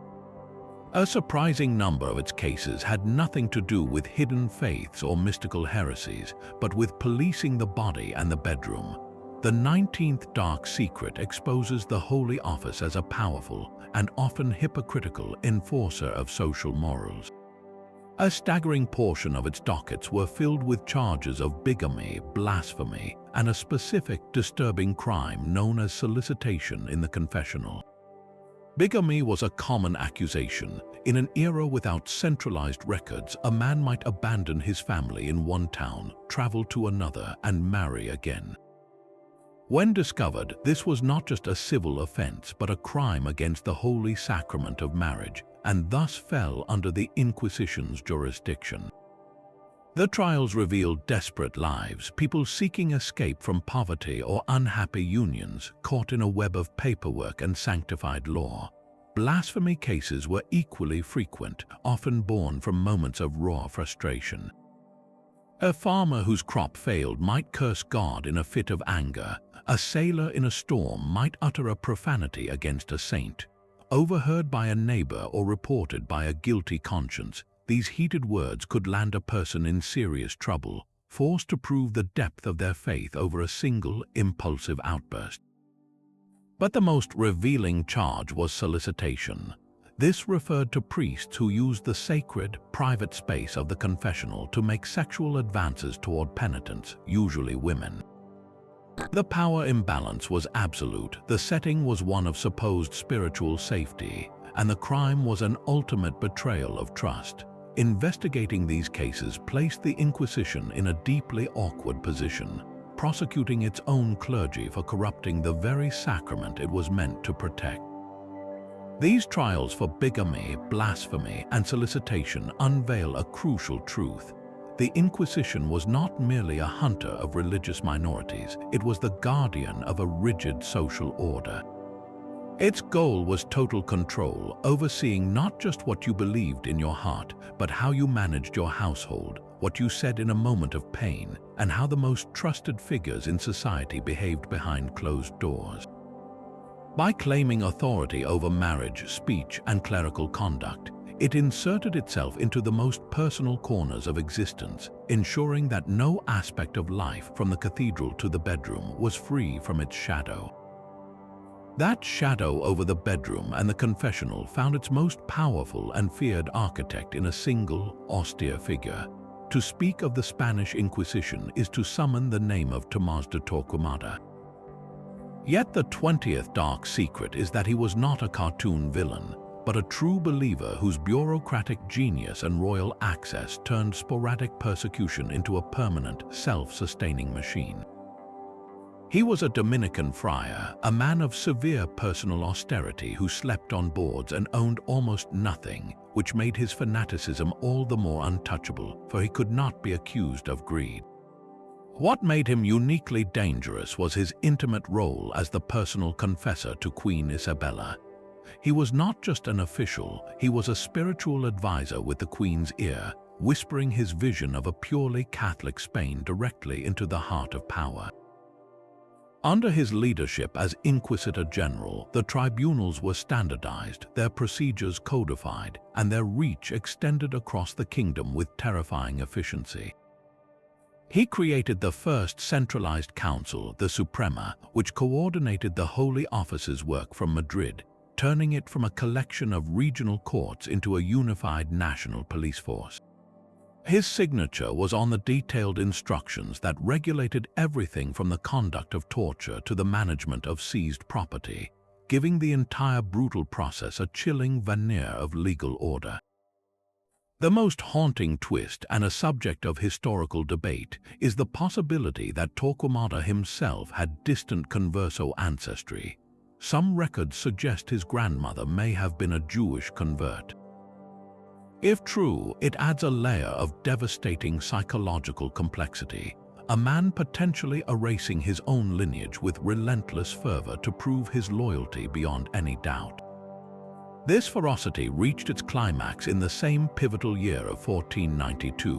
A surprising number of its cases had nothing to do with hidden faiths or mystical heresies, but with policing the body and the bedroom. The 19th dark secret exposes the Holy Office as a powerful and often hypocritical enforcer of social morals. A staggering portion of its dockets were filled with charges of bigamy, blasphemy, and a specific disturbing crime known as solicitation in the confessional. Bigamy was a common accusation. In an era without centralized records, a man might abandon his family in one town, travel to another, and marry again. When discovered, this was not just a civil offense but a crime against the holy sacrament of marriage, and thus fell under the Inquisition's jurisdiction. The trials revealed desperate lives, people seeking escape from poverty or unhappy unions, caught in a web of paperwork and sanctified law. Blasphemy cases were equally frequent, often born from moments of raw frustration. A farmer whose crop failed might curse God in a fit of anger. A sailor in a storm might utter a profanity against a saint. Overheard by a neighbor or reported by a guilty conscience, these heated words could land a person in serious trouble, forced to prove the depth of their faith over a single, impulsive outburst. But the most revealing charge was solicitation. This referred to priests who used the sacred, private space of the confessional to make sexual advances toward penitents, usually women. The power imbalance was absolute, the setting was one of supposed spiritual safety, and the crime was an ultimate betrayal of trust. Investigating these cases placed the Inquisition in a deeply awkward position, prosecuting its own clergy for corrupting the very sacrament it was meant to protect. These trials for bigamy, blasphemy, and solicitation unveil a crucial truth. The Inquisition was not merely a hunter of religious minorities, it was the guardian of a rigid social order. Its goal was total control, overseeing not just what you believed in your heart, but how you managed your household, what you said in a moment of pain, and how the most trusted figures in society behaved behind closed doors. By claiming authority over marriage, speech, and clerical conduct, it inserted itself into the most personal corners of existence, ensuring that no aspect of life, from the cathedral to the bedroom, was free from its shadow. That shadow over the bedroom and the confessional found its most powerful and feared architect in a single, austere figure. To speak of the Spanish Inquisition is to summon the name of Tomás de Torquemada. Yet the 20th dark secret is that he was not a cartoon villain, but a true believer whose bureaucratic genius and royal access turned sporadic persecution into a permanent, self-sustaining machine. He was a Dominican friar, a man of severe personal austerity who slept on boards and owned almost nothing, which made his fanaticism all the more untouchable, for he could not be accused of greed. What made him uniquely dangerous was his intimate role as the personal confessor to Queen Isabella. He was not just an official, he was a spiritual advisor with the Queen's ear, whispering his vision of a purely Catholic Spain directly into the heart of power. Under his leadership as Inquisitor General, the tribunals were standardized, their procedures codified, and their reach extended across the kingdom with terrifying efficiency. He created the first centralized council, the Suprema, which coordinated the Holy Office's work from Madrid, turning it from a collection of regional courts into a unified national police force. His signature was on the detailed instructions that regulated everything from the conduct of torture to the management of seized property, giving the entire brutal process a chilling veneer of legal order. The most haunting twist, and a subject of historical debate, is the possibility that Torquemada himself had distant converso ancestry. Some records suggest his grandmother may have been a Jewish convert. If true, it adds a layer of devastating psychological complexity, a man potentially erasing his own lineage with relentless fervor to prove his loyalty beyond any doubt. This ferocity reached its climax in the same pivotal year of 1492.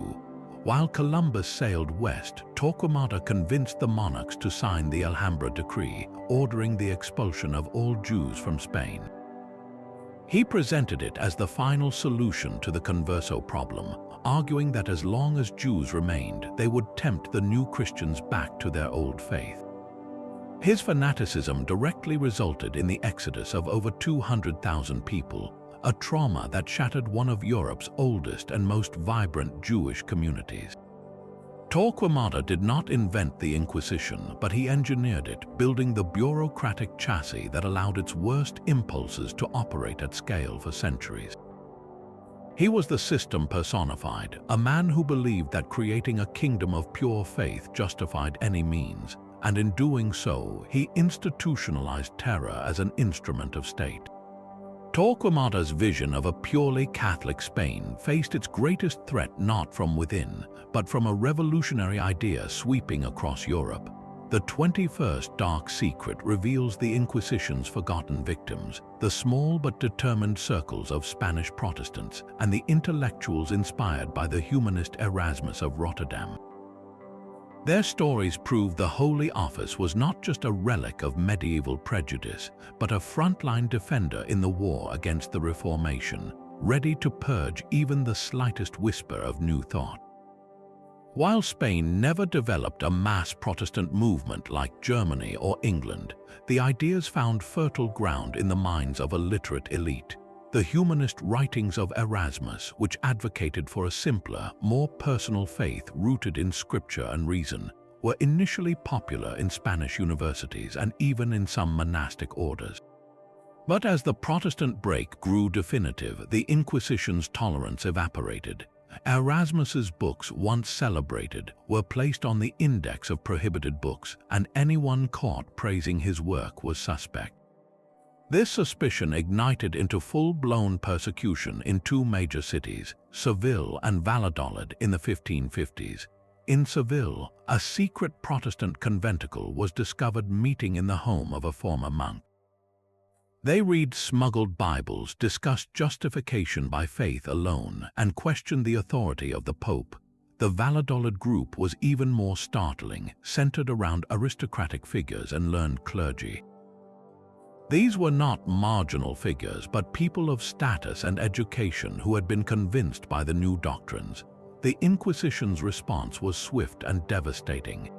While Columbus sailed west, Torquemada convinced the monarchs to sign the Alhambra Decree, ordering the expulsion of all Jews from Spain. He presented it as the final solution to the converso problem, arguing that as long as Jews remained, they would tempt the new Christians back to their old faith. His fanaticism directly resulted in the exodus of over 200,000 people, a trauma that shattered one of Europe's oldest and most vibrant Jewish communities. Torquemada did not invent the Inquisition, but he engineered it, building the bureaucratic chassis that allowed its worst impulses to operate at scale for centuries. He was the system personified, a man who believed that creating a kingdom of pure faith justified any means, and in doing so, he institutionalized terror as an instrument of state. Torquemada's vision of a purely Catholic Spain faced its greatest threat not from within, but from a revolutionary idea sweeping across Europe. The 21st Dark Secret reveals the Inquisition's forgotten victims, the small but determined circles of Spanish Protestants, and the intellectuals inspired by the humanist Erasmus of Rotterdam. Their stories prove the Holy Office was not just a relic of medieval prejudice, but a frontline defender in the war against the Reformation, ready to purge even the slightest whisper of new thought. While Spain never developed a mass Protestant movement like Germany or England, the ideas found fertile ground in the minds of a literate elite. The humanist writings of Erasmus, which advocated for a simpler, more personal faith rooted in scripture and reason, were initially popular in Spanish universities and even in some monastic orders. But as the Protestant break grew definitive, the Inquisition's tolerance evaporated. Erasmus's books, once celebrated, were placed on the index of prohibited books, and anyone caught praising his work was suspect. This suspicion ignited into full-blown persecution in two major cities, Seville and Valladolid, in the 1550s. In Seville, a secret Protestant conventicle was discovered meeting in the home of a former monk. They read smuggled Bibles, discussed justification by faith alone, and questioned the authority of the Pope. The Valladolid group was even more startling, centered around aristocratic figures and learned clergy. These were not marginal figures, but people of status and education who had been convinced by the new doctrines. The Inquisition's response was swift and devastating.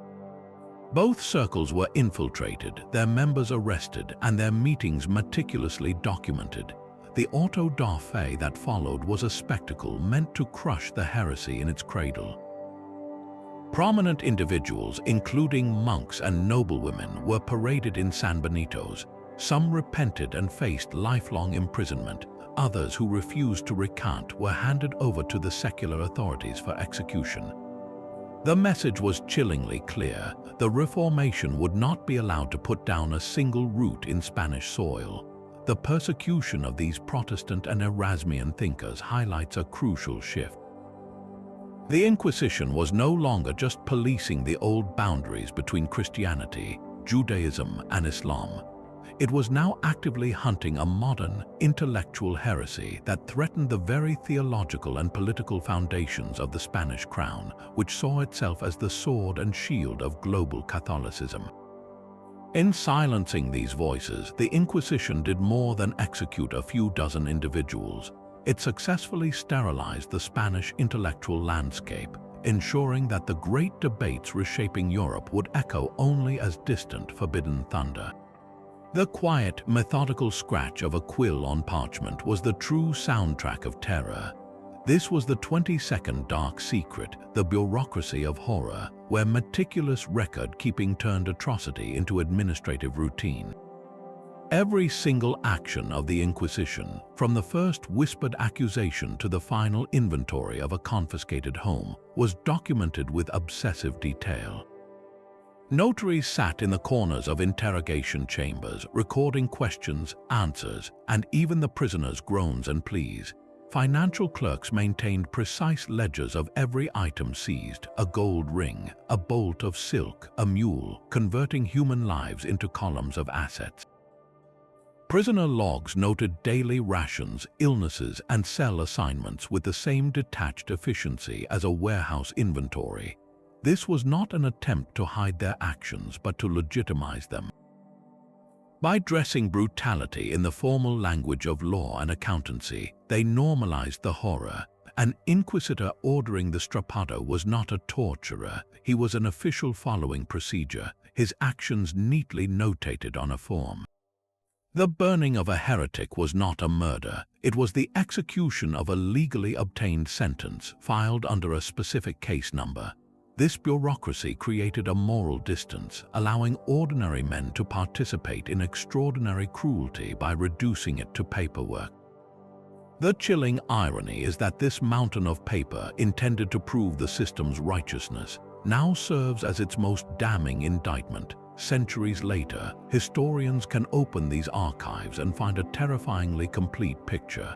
Both circles were infiltrated, their members arrested, and their meetings meticulously documented. The auto da fe that followed was a spectacle meant to crush the heresy in its cradle. Prominent individuals, including monks and noblewomen, were paraded in San Benito's. Some repented and faced lifelong imprisonment. Others who refused to recant were handed over to the secular authorities for execution. The message was chillingly clear. The Reformation would not be allowed to put down a single root in Spanish soil. The persecution of these Protestant and Erasmian thinkers highlights a crucial shift. The Inquisition was no longer just policing the old boundaries between Christianity, Judaism, and Islam. It was now actively hunting a modern, intellectual heresy that threatened the very theological and political foundations of the Spanish crown, which saw itself as the sword and shield of global Catholicism. In silencing these voices, the Inquisition did more than execute a few dozen individuals. It successfully sterilized the Spanish intellectual landscape, ensuring that the great debates reshaping Europe would echo only as distant, forbidden thunder. The quiet, methodical scratch of a quill on parchment was the true soundtrack of terror. This was the 22nd Dark Secret, the bureaucracy of horror, where meticulous record-keeping turned atrocity into administrative routine. Every single action of the Inquisition, from the first whispered accusation to the final inventory of a confiscated home, was documented with obsessive detail. Notaries sat in the corners of interrogation chambers, recording questions, answers, and even the prisoners' groans and pleas. Financial clerks maintained precise ledgers of every item seized: a gold ring, a bolt of silk, a mule, converting human lives into columns of assets. Prisoner logs noted daily rations, illnesses, and cell assignments with the same detached efficiency as a warehouse inventory. This was not an attempt to hide their actions, but to legitimize them. By dressing brutality in the formal language of law and accountancy, they normalized the horror. An inquisitor ordering the strappado was not a torturer, he was an official following procedure, his actions neatly notated on a form. The burning of a heretic was not a murder, it was the execution of a legally obtained sentence filed under a specific case number. This bureaucracy created a moral distance, allowing ordinary men to participate in extraordinary cruelty by reducing it to paperwork. The chilling irony is that this mountain of paper, intended to prove the system's righteousness, now serves as its most damning indictment. Centuries later, historians can open these archives and find a terrifyingly complete picture.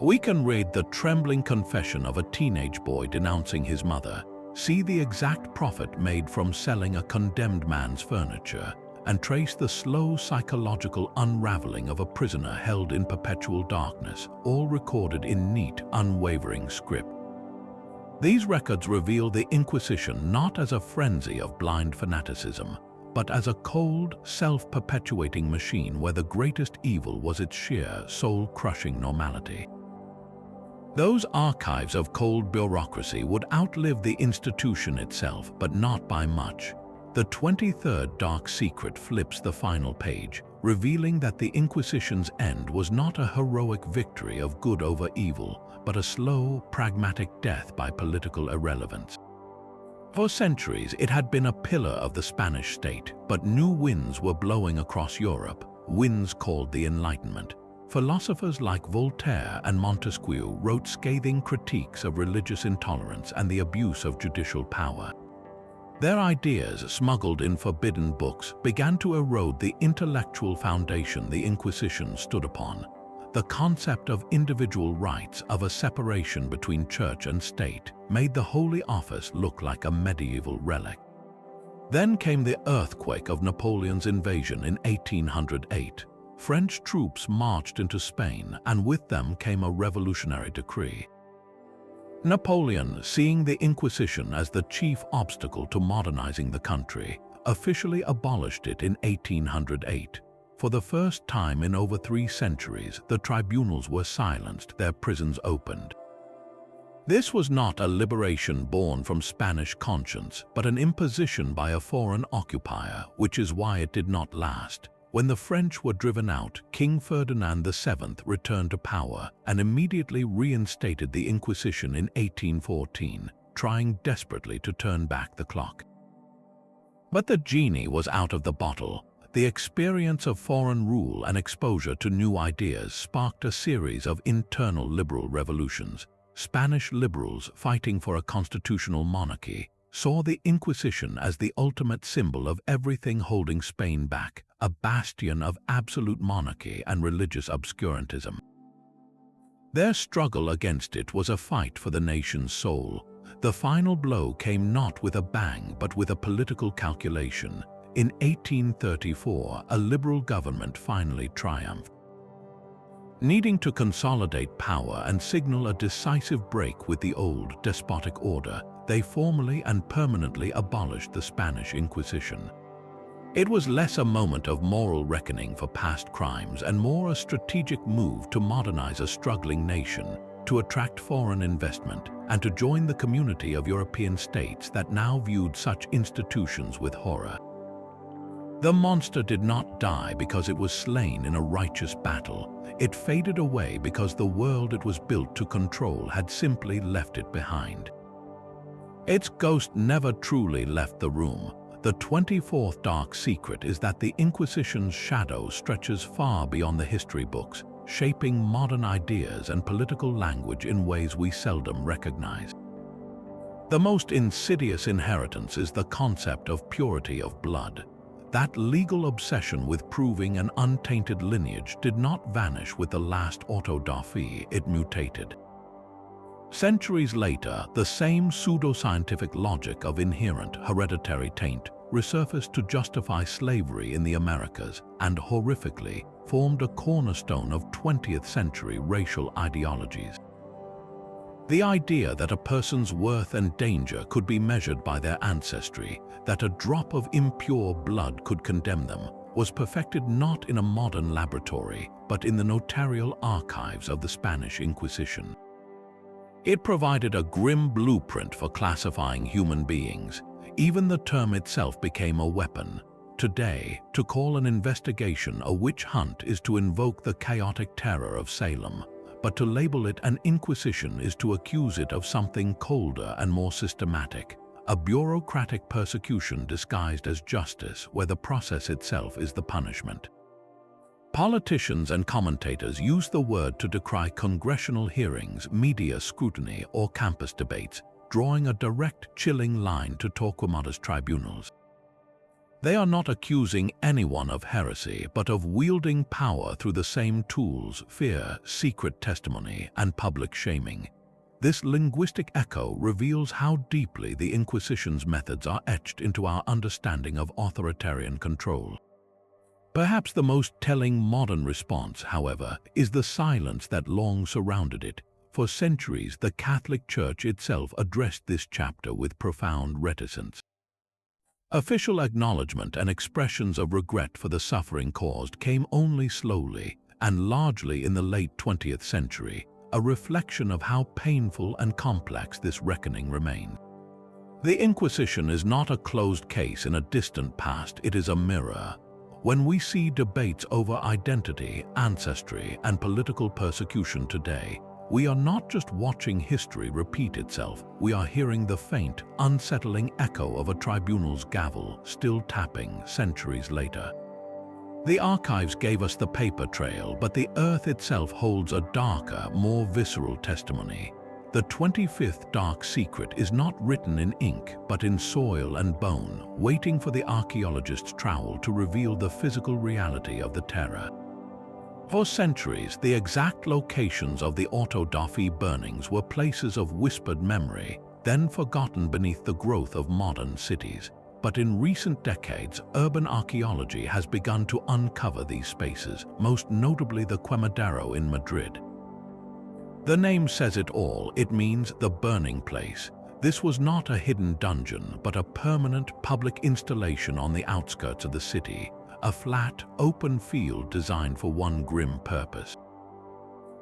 We can read the trembling confession of a teenage boy denouncing his mother, see the exact profit made from selling a condemned man's furniture, and trace the slow psychological unraveling of a prisoner held in perpetual darkness, all recorded in neat, unwavering script. These records reveal the Inquisition not as a frenzy of blind fanaticism, but as a cold, self-perpetuating machine where the greatest evil was its sheer, soul-crushing normality. Those archives of cold bureaucracy would outlive the institution itself, but not by much. The 23rd dark secret flips the final page, revealing that the Inquisition's end was not a heroic victory of good over evil, but a slow, pragmatic death by political irrelevance. For centuries, it had been a pillar of the Spanish state, but new winds were blowing across Europe, winds called the Enlightenment. Philosophers like Voltaire and Montesquieu wrote scathing critiques of religious intolerance and the abuse of judicial power. Their ideas, smuggled in forbidden books, began to erode the intellectual foundation the Inquisition stood upon. The concept of individual rights, of a separation between church and state, made the Holy Office look like a medieval relic. Then came the earthquake of Napoleon's invasion in 1808. French troops marched into Spain, and with them came a revolutionary decree. Napoleon, seeing the Inquisition as the chief obstacle to modernizing the country, officially abolished it in 1808. For the first time in over 3 centuries, the tribunals were silenced, their prisons opened. This was not a liberation born from Spanish conscience, but an imposition by a foreign occupier, which is why it did not last. When the French were driven out, King Ferdinand VII returned to power and immediately reinstated the Inquisition in 1814, trying desperately to turn back the clock. But the genie was out of the bottle. The experience of foreign rule and exposure to new ideas sparked a series of internal liberal revolutions. Spanish liberals, fighting for a constitutional monarchy, saw the Inquisition as the ultimate symbol of everything holding Spain back, a bastion of absolute monarchy and religious obscurantism. Their struggle against it was a fight for the nation's soul. The final blow came not with a bang, but with a political calculation. In 1834, a liberal government finally triumphed. Needing to consolidate power and signal a decisive break with the old despotic order, they formally and permanently abolished the Spanish Inquisition. It was less a moment of moral reckoning for past crimes and more a strategic move to modernize a struggling nation, to attract foreign investment, and to join the community of European states that now viewed such institutions with horror. The monster did not die because it was slain in a righteous battle. It faded away because the world it was built to control had simply left it behind. Its ghost never truly left the room. The 24th dark secret is that the Inquisition's shadow stretches far beyond the history books, shaping modern ideas and political language in ways we seldom recognize. The most insidious inheritance is the concept of purity of blood. That legal obsession with proving an untainted lineage did not vanish with the last auto-da-fé, it mutated. Centuries later, the same pseudoscientific logic of inherent hereditary taint resurfaced to justify slavery in the Americas and, horrifically, formed a cornerstone of 20th century racial ideologies. The idea that a person's worth and danger could be measured by their ancestry, that a drop of impure blood could condemn them, was perfected not in a modern laboratory, but in the notarial archives of the Spanish Inquisition. It provided a grim blueprint for classifying human beings. Even the term itself became a weapon. Today, to call an investigation a witch hunt is to invoke the chaotic terror of Salem, but to label it an inquisition is to accuse it of something colder and more systematic, a bureaucratic persecution disguised as justice where the process itself is the punishment. Politicians and commentators use the word to decry congressional hearings, media scrutiny, or campus debates, drawing a direct, chilling line to Torquemada's tribunals. They are not accusing anyone of heresy, but of wielding power through the same tools: fear, secret testimony, and public shaming. This linguistic echo reveals how deeply the Inquisition's methods are etched into our understanding of authoritarian control. Perhaps the most telling modern response, however, is the silence that long surrounded it. For centuries, the Catholic Church itself addressed this chapter with profound reticence. Official acknowledgement and expressions of regret for the suffering caused came only slowly, and largely in the late 20th century, a reflection of how painful and complex this reckoning remained. The Inquisition is not a closed case in a distant past, it is a mirror. When we see debates over identity, ancestry, and political persecution today, we are not just watching history repeat itself, we are hearing the faint, unsettling echo of a tribunal's gavel still tapping centuries later. The archives gave us the paper trail, but the earth itself holds a darker, more visceral testimony. The 25th dark secret is not written in ink, but in soil and bone, waiting for the archaeologist's trowel to reveal the physical reality of the terror. For centuries, the exact locations of the Auto-da-Fé burnings were places of whispered memory, then forgotten beneath the growth of modern cities. But in recent decades, urban archaeology has begun to uncover these spaces, most notably the Quemadero in Madrid. The name says it all, it means the burning place. This was not a hidden dungeon, but a permanent public installation on the outskirts of the city, a flat, open field designed for one grim purpose.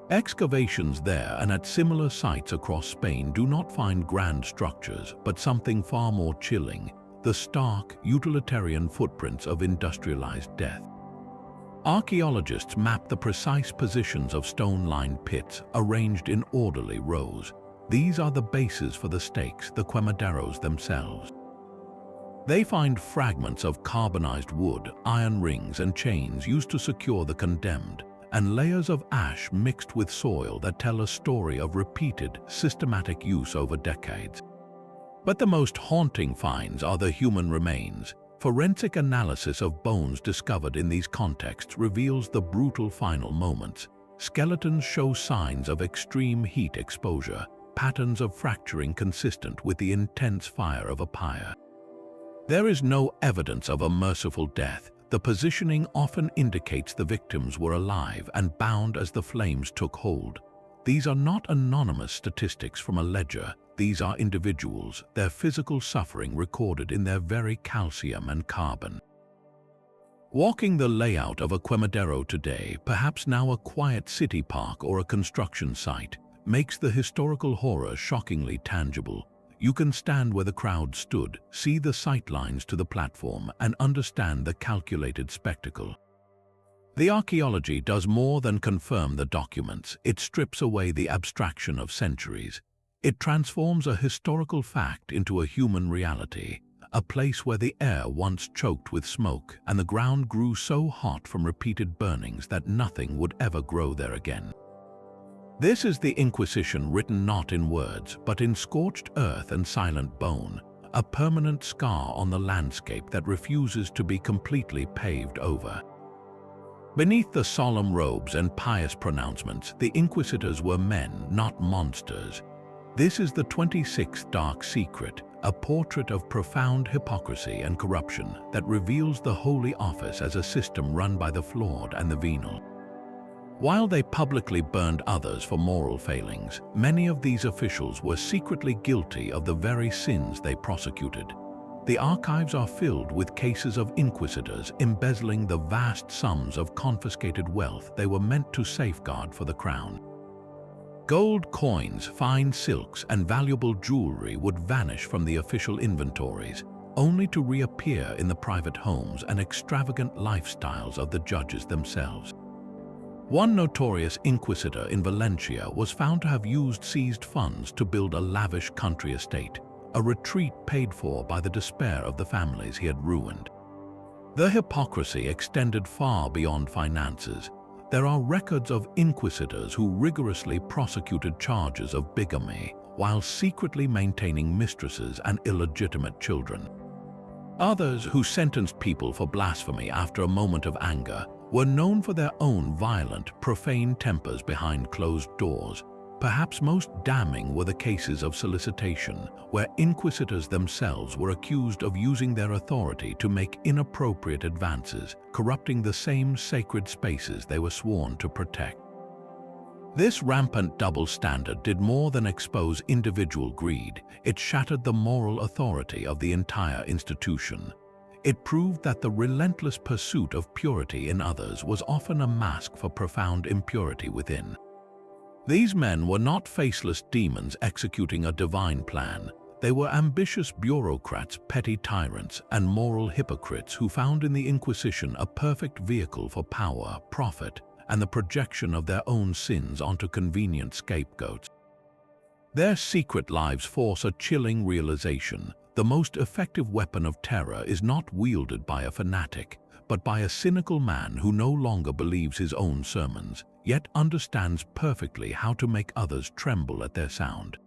Excavations there and at similar sites across Spain do not find grand structures, but something far more chilling: the stark, utilitarian footprints of industrialized death. Archaeologists map the precise positions of stone-lined pits, arranged in orderly rows. These are the bases for the stakes, the quemaderos themselves. They find fragments of carbonized wood, iron rings and chains used to secure the condemned, and layers of ash mixed with soil that tell a story of repeated, systematic use over decades. But the most haunting finds are the human remains. Forensic analysis of bones discovered in these contexts reveals the brutal final moments. Skeletons show signs of extreme heat exposure, patterns of fracturing consistent with the intense fire of a pyre. There is no evidence of a merciful death. The positioning often indicates the victims were alive and bound as the flames took hold. These are not anonymous statistics from a ledger. These are individuals, their physical suffering recorded in their very calcium and carbon. Walking the layout of a quemadero today, perhaps now a quiet city park or a construction site, makes the historical horror shockingly tangible. You can stand where the crowd stood, see the sightlines to the platform, and understand the calculated spectacle. The archaeology does more than confirm the documents. It strips away the abstraction of centuries. It transforms a historical fact into a human reality, a place where the air once choked with smoke and the ground grew so hot from repeated burnings that nothing would ever grow there again. This is the Inquisition written not in words, but in scorched earth and silent bone, a permanent scar on the landscape that refuses to be completely paved over. Beneath the solemn robes and pious pronouncements, the inquisitors were men, not monsters. This is the 26th dark secret, a portrait of profound hypocrisy and corruption that reveals the Holy Office as a system run by the flawed and the venal. While they publicly burned others for moral failings, many of these officials were secretly guilty of the very sins they prosecuted. The archives are filled with cases of inquisitors embezzling the vast sums of confiscated wealth they were meant to safeguard for the crown. Gold coins, fine silks, and valuable jewelry would vanish from the official inventories, only to reappear in the private homes and extravagant lifestyles of the judges themselves. One notorious inquisitor in Valencia was found to have used seized funds to build a lavish country estate, a retreat paid for by the despair of the families he had ruined. The hypocrisy extended far beyond finances. There are records of inquisitors who rigorously prosecuted charges of bigamy, while secretly maintaining mistresses and illegitimate children. Others, who sentenced people for blasphemy after a moment of anger, were known for their own violent, profane tempers behind closed doors. Perhaps most damning were the cases of solicitation, where inquisitors themselves were accused of using their authority to make inappropriate advances, corrupting the same sacred spaces they were sworn to protect. This rampant double standard did more than expose individual greed. It shattered the moral authority of the entire institution. It proved that the relentless pursuit of purity in others was often a mask for profound impurity within. These men were not faceless demons executing a divine plan. They were ambitious bureaucrats, petty tyrants, and moral hypocrites who found in the Inquisition a perfect vehicle for power, profit, and the projection of their own sins onto convenient scapegoats. Their secret lives force a chilling realization. The most effective weapon of terror is not wielded by a fanatic, but by a cynical man who no longer believes his own sermons, yet understands perfectly how to make others tremble at their sound.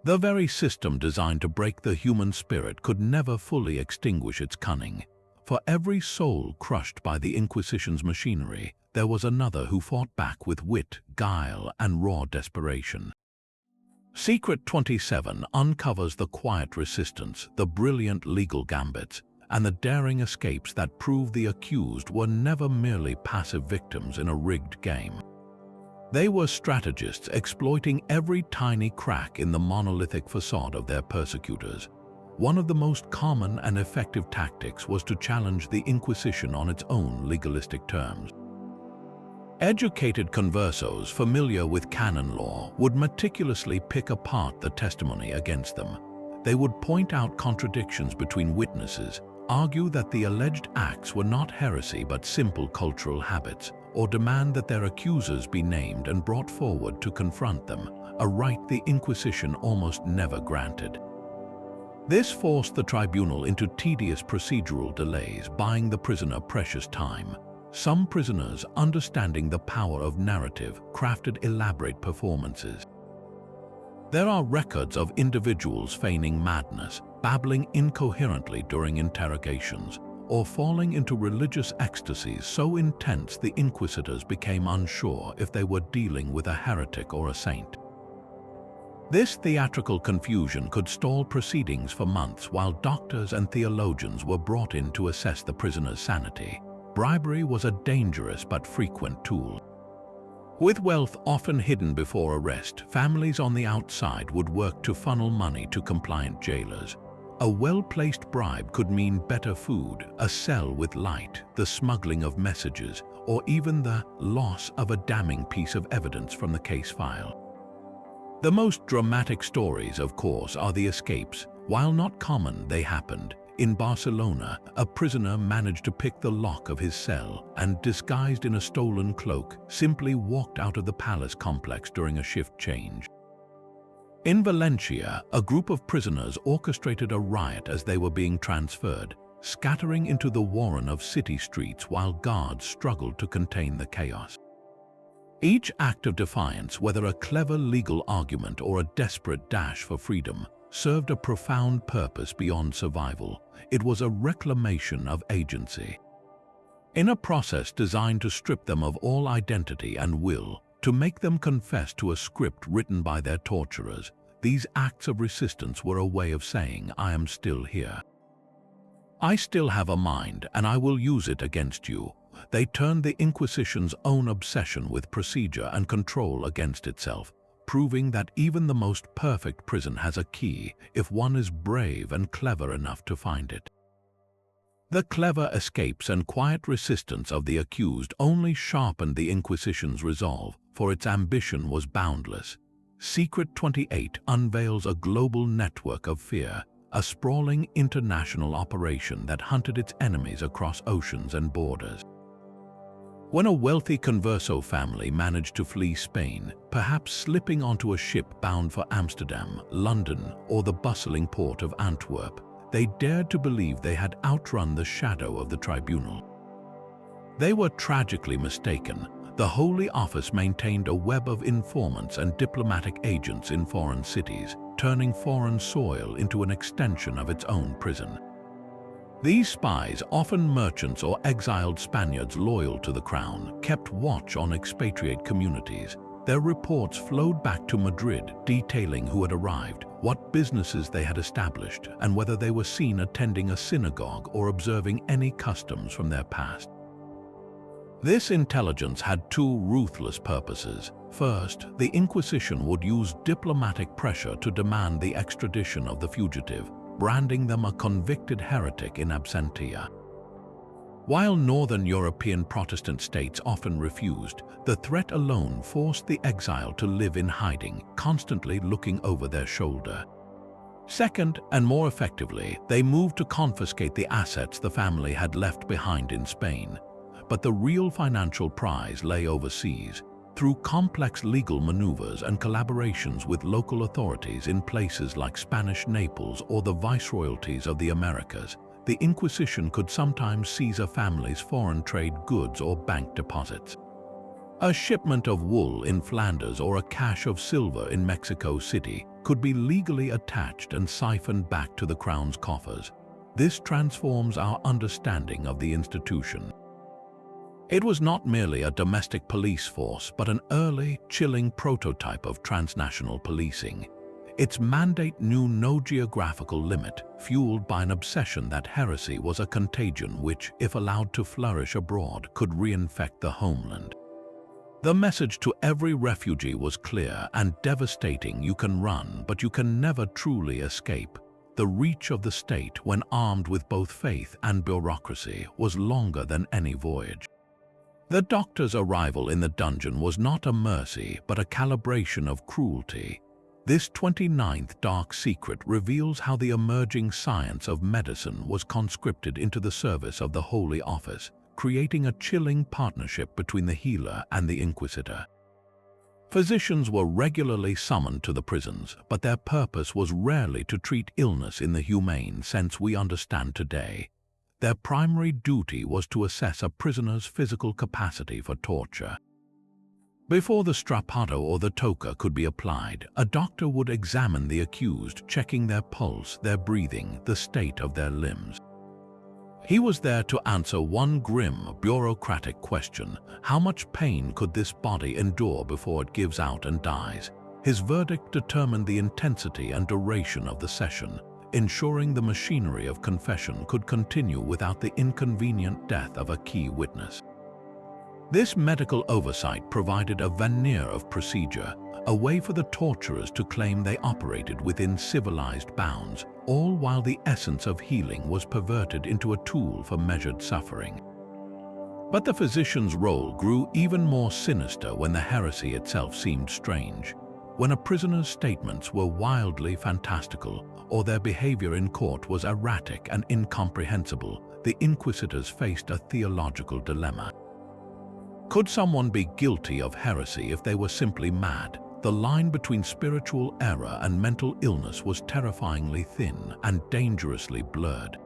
The very system designed to break the human spirit could never fully extinguish its cunning. For every soul crushed by the Inquisition's machinery, there was another who fought back with wit, guile, and raw desperation. Secret 27 uncovers the quiet resistance, the brilliant legal gambits, and the daring escapes that prove the accused were never merely passive victims in a rigged game. They were strategists exploiting every tiny crack in the monolithic facade of their persecutors. One of the most common and effective tactics was to challenge the Inquisition on its own legalistic terms. Educated conversos familiar with canon law would meticulously pick apart the testimony against them. They would point out contradictions between witnesses, argue that the alleged acts were not heresy but simple cultural habits, or demand that their accusers be named and brought forward to confront them, a right the Inquisition almost never granted. This forced the tribunal into tedious procedural delays, buying the prisoner precious time. Some prisoners, understanding the power of narrative, crafted elaborate performances. There are records of individuals feigning madness, babbling incoherently during interrogations, or falling into religious ecstasies so intense the inquisitors became unsure if they were dealing with a heretic or a saint. This theatrical confusion could stall proceedings for months while doctors and theologians were brought in to assess the prisoner's sanity. Bribery was a dangerous but frequent tool. With wealth often hidden before arrest, families on the outside would work to funnel money to compliant jailers. A well-placed bribe could mean better food, a cell with light, the smuggling of messages, or even the loss of a damning piece of evidence from the case file. The most dramatic stories, of course, are the escapes. While not common, they happened. In Barcelona, a prisoner managed to pick the lock of his cell and, disguised in a stolen cloak, simply walked out of the palace complex during a shift change. In Valencia, a group of prisoners orchestrated a riot as they were being transferred, scattering into the warren of city streets while guards struggled to contain the chaos. Each act of defiance, whether a clever legal argument or a desperate dash for freedom, served a profound purpose beyond survival. It was a reclamation of agency. In a process designed to strip them of all identity and will, to make them confess to a script written by their torturers, these acts of resistance were a way of saying, "I am still here. I still have a mind, and I will use it against you." They turned the Inquisition's own obsession with procedure and control against itself, proving that even the most perfect prison has a key if one is brave and clever enough to find it. The clever escapes and quiet resistance of the accused only sharpened the Inquisition's resolve, for its ambition was boundless. Secret 28 unveils a global network of fear, a sprawling international operation that hunted its enemies across oceans and borders. When a wealthy converso family managed to flee Spain, perhaps slipping onto a ship bound for Amsterdam, London, or the bustling port of Antwerp, they dared to believe they had outrun the shadow of the tribunal. They were tragically mistaken. The Holy Office maintained a web of informants and diplomatic agents in foreign cities, turning foreign soil into an extension of its own prison. These spies, often merchants or exiled Spaniards loyal to the crown, kept watch on expatriate communities. Their reports flowed back to Madrid, detailing who had arrived, what businesses they had established, and whether they were seen attending a synagogue or observing any customs from their past. This intelligence had two ruthless purposes. First, the Inquisition would use diplomatic pressure to demand the extradition of the fugitive, branding them a convicted heretic in absentia. While northern European Protestant states often refused, the threat alone forced the exile to live in hiding, constantly looking over their shoulder. Second, and more effectively, they moved to confiscate the assets the family had left behind in Spain. But the real financial prize lay overseas. Through complex legal maneuvers and collaborations with local authorities in places like Spanish Naples or the viceroyalties of the Americas, the Inquisition could sometimes seize a family's foreign trade goods or bank deposits. A shipment of wool in Flanders or a cache of silver in Mexico City could be legally attached and siphoned back to the crown's coffers. This transforms our understanding of the institution. It was not merely a domestic police force, but an early, chilling prototype of transnational policing. Its mandate knew no geographical limit, fueled by an obsession that heresy was a contagion which, if allowed to flourish abroad, could reinfect the homeland. The message to every refugee was clear and devastating: you can run, but you can never truly escape. The reach of the state, when armed with both faith and bureaucracy, was longer than any voyage. The doctor's arrival in the dungeon was not a mercy, but a calibration of cruelty. This 29th dark secret reveals how the emerging science of medicine was conscripted into the service of the Holy Office, creating a chilling partnership between the healer and the inquisitor. Physicians were regularly summoned to the prisons, but their purpose was rarely to treat illness in the humane sense we understand today. Their primary duty was to assess a prisoner's physical capacity for torture. Before the strappado or the toca could be applied, a doctor would examine the accused, checking their pulse, their breathing, the state of their limbs. He was there to answer one grim, bureaucratic question: how much pain could this body endure before it gives out and dies? His verdict determined the intensity and duration of the session, ensuring the machinery of confession could continue without the inconvenient death of a key witness. This medical oversight provided a veneer of procedure, a way for the torturers to claim they operated within civilized bounds, all while the essence of healing was perverted into a tool for measured suffering. But the physician's role grew even more sinister when the heresy itself seemed strange. When a prisoner's statements were wildly fantastical, or their behavior in court was erratic and incomprehensible, the inquisitors faced a theological dilemma. Could someone be guilty of heresy if they were simply mad? The line between spiritual error and mental illness was terrifyingly thin and dangerously blurred.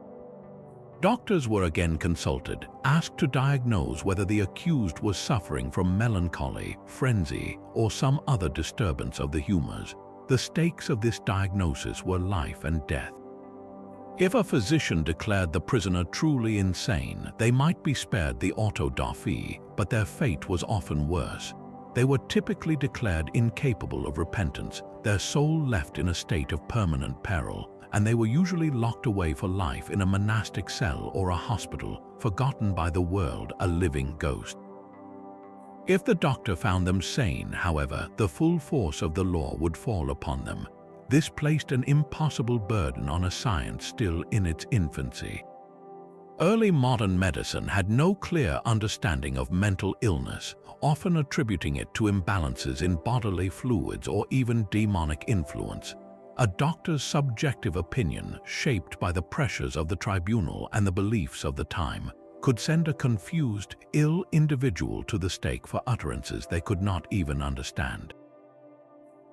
Doctors were again consulted, asked to diagnose whether the accused was suffering from melancholy, frenzy, or some other disturbance of the humors. The stakes of this diagnosis were life and death. If a physician declared the prisoner truly insane, they might be spared the auto da fe, but their fate was often worse. They were typically declared incapable of repentance, their soul left in a state of permanent peril, and they were usually locked away for life in a monastic cell or a hospital, forgotten by the world, a living ghost. If the doctor found them sane, however, the full force of the law would fall upon them. This placed an impossible burden on a science still in its infancy. Early modern medicine had no clear understanding of mental illness, often attributing it to imbalances in bodily fluids or even demonic influence. A doctor's subjective opinion, shaped by the pressures of the tribunal and the beliefs of the time, could send a confused, ill individual to the stake for utterances they could not even understand.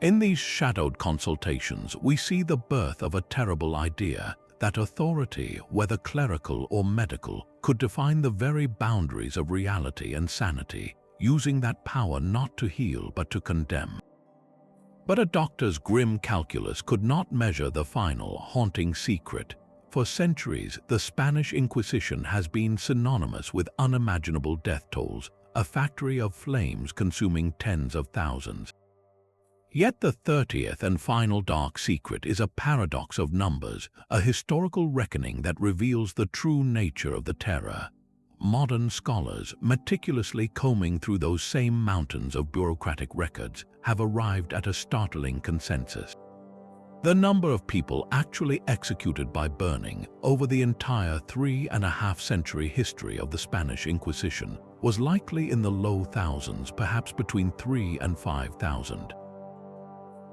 In these shadowed consultations, we see the birth of a terrible idea that authority, whether clerical or medical, could define the very boundaries of reality and sanity. using that power not to heal but to condemn. But a doctor's grim calculus could not measure the final, haunting secret. For centuries, the Spanish Inquisition has been synonymous with unimaginable death tolls, a factory of flames consuming tens of thousands. Yet the 30th and final dark secret is a paradox of numbers, a historical reckoning that reveals the true nature of the terror. Modern scholars, meticulously combing through those same mountains of bureaucratic records, have arrived at a startling consensus. The number of people actually executed by burning over the entire 3.5-century history of the Spanish Inquisition was likely in the low thousands, perhaps between 3,000 and 5,000.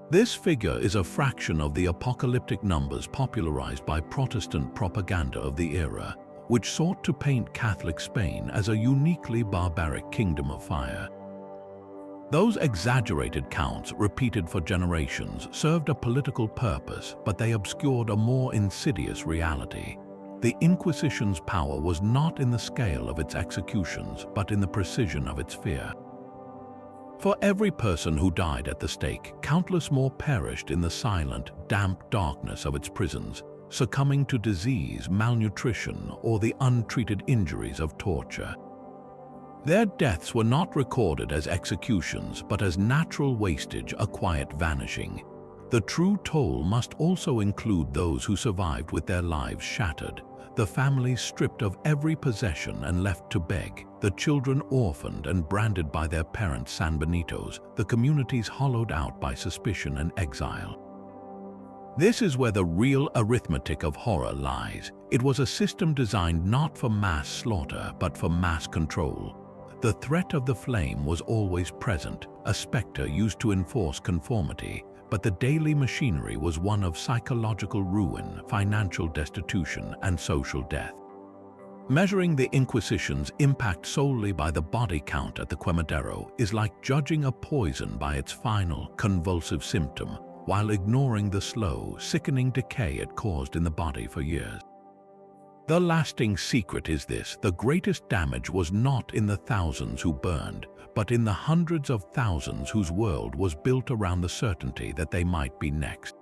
This figure is a fraction of the apocalyptic numbers popularized by Protestant propaganda of the era, which sought to paint Catholic Spain as a uniquely barbaric kingdom of fire. Those exaggerated counts, repeated for generations, served a political purpose, but they obscured a more insidious reality. The Inquisition's power was not in the scale of its executions, but in the precision of its fear. For every person who died at the stake, countless more perished in the silent, damp darkness of its prisons, succumbing to disease, malnutrition, or the untreated injuries of torture. Their deaths were not recorded as executions, but as natural wastage, a quiet vanishing. The true toll must also include those who survived with their lives shattered, the families stripped of every possession and left to beg, the children orphaned and branded by their parents sanbenitos, the communities hollowed out by suspicion and exile. This is where the real arithmetic of horror lies. It was a system designed not for mass slaughter, but for mass control. The threat of the flame was always present, a specter used to enforce conformity, but the daily machinery was one of psychological ruin, financial destitution, and social death. Measuring the Inquisition's impact solely by the body count at the Quemadero is like judging a poison by its final, convulsive symptom, while ignoring the slow, sickening decay it caused in the body for years. The lasting secret is this: the greatest damage was not in the thousands who burned, but in the hundreds of thousands whose world was built around the certainty that they might be next.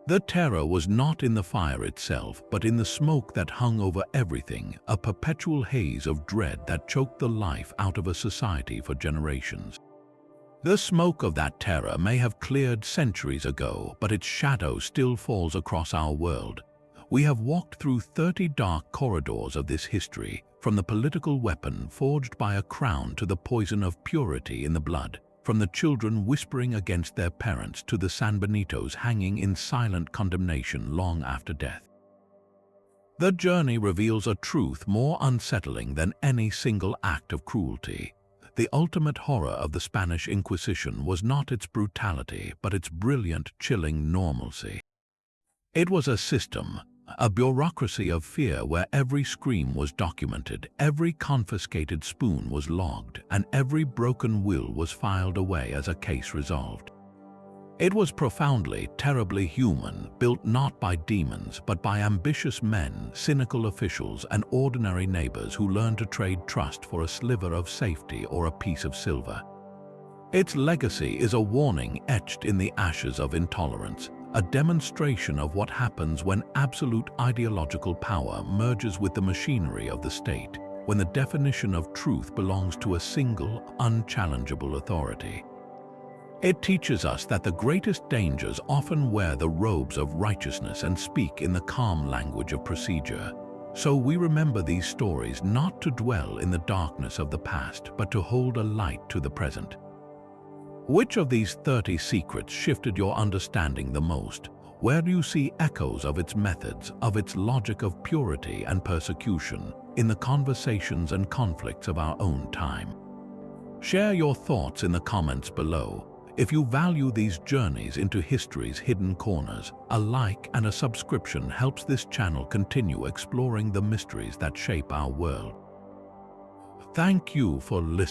The terror was not in the fire itself, but in the smoke that hung over everything, a perpetual haze of dread that choked the life out of a society for generations. The smoke of that terror may have cleared centuries ago, but its shadow still falls across our world. We have walked through 30 dark corridors of this history, from the political weapon forged by a crown to the poison of purity in the blood, from the children whispering against their parents to the sanbenitos hanging in silent condemnation long after death. The journey reveals a truth more unsettling than any single act of cruelty. The ultimate horror of the Spanish Inquisition was not its brutality, but its brilliant, chilling normalcy. It was a system, a bureaucracy of fear where every scream was documented, every confiscated spoon was logged, and every broken will was filed away as a case resolved. It was profoundly, terribly human, built not by demons, but by ambitious men, cynical officials, and ordinary neighbors who learned to trade trust for a sliver of safety or a piece of silver. Its legacy is a warning etched in the ashes of intolerance, a demonstration of what happens when absolute ideological power merges with the machinery of the state, when the definition of truth belongs to a single, unchallengeable authority. It teaches us that the greatest dangers often wear the robes of righteousness and speak in the calm language of procedure. So we remember these stories not to dwell in the darkness of the past, but to hold a light to the present. Which of these 30 secrets shifted your understanding the most? Where do you see echoes of its methods, of its logic of purity and persecution, in the conversations and conflicts of our own time? Share your thoughts in the comments below. If you value these journeys into history's hidden corners, a like and a subscription helps this channel continue exploring the mysteries that shape our world. Thank you for listening.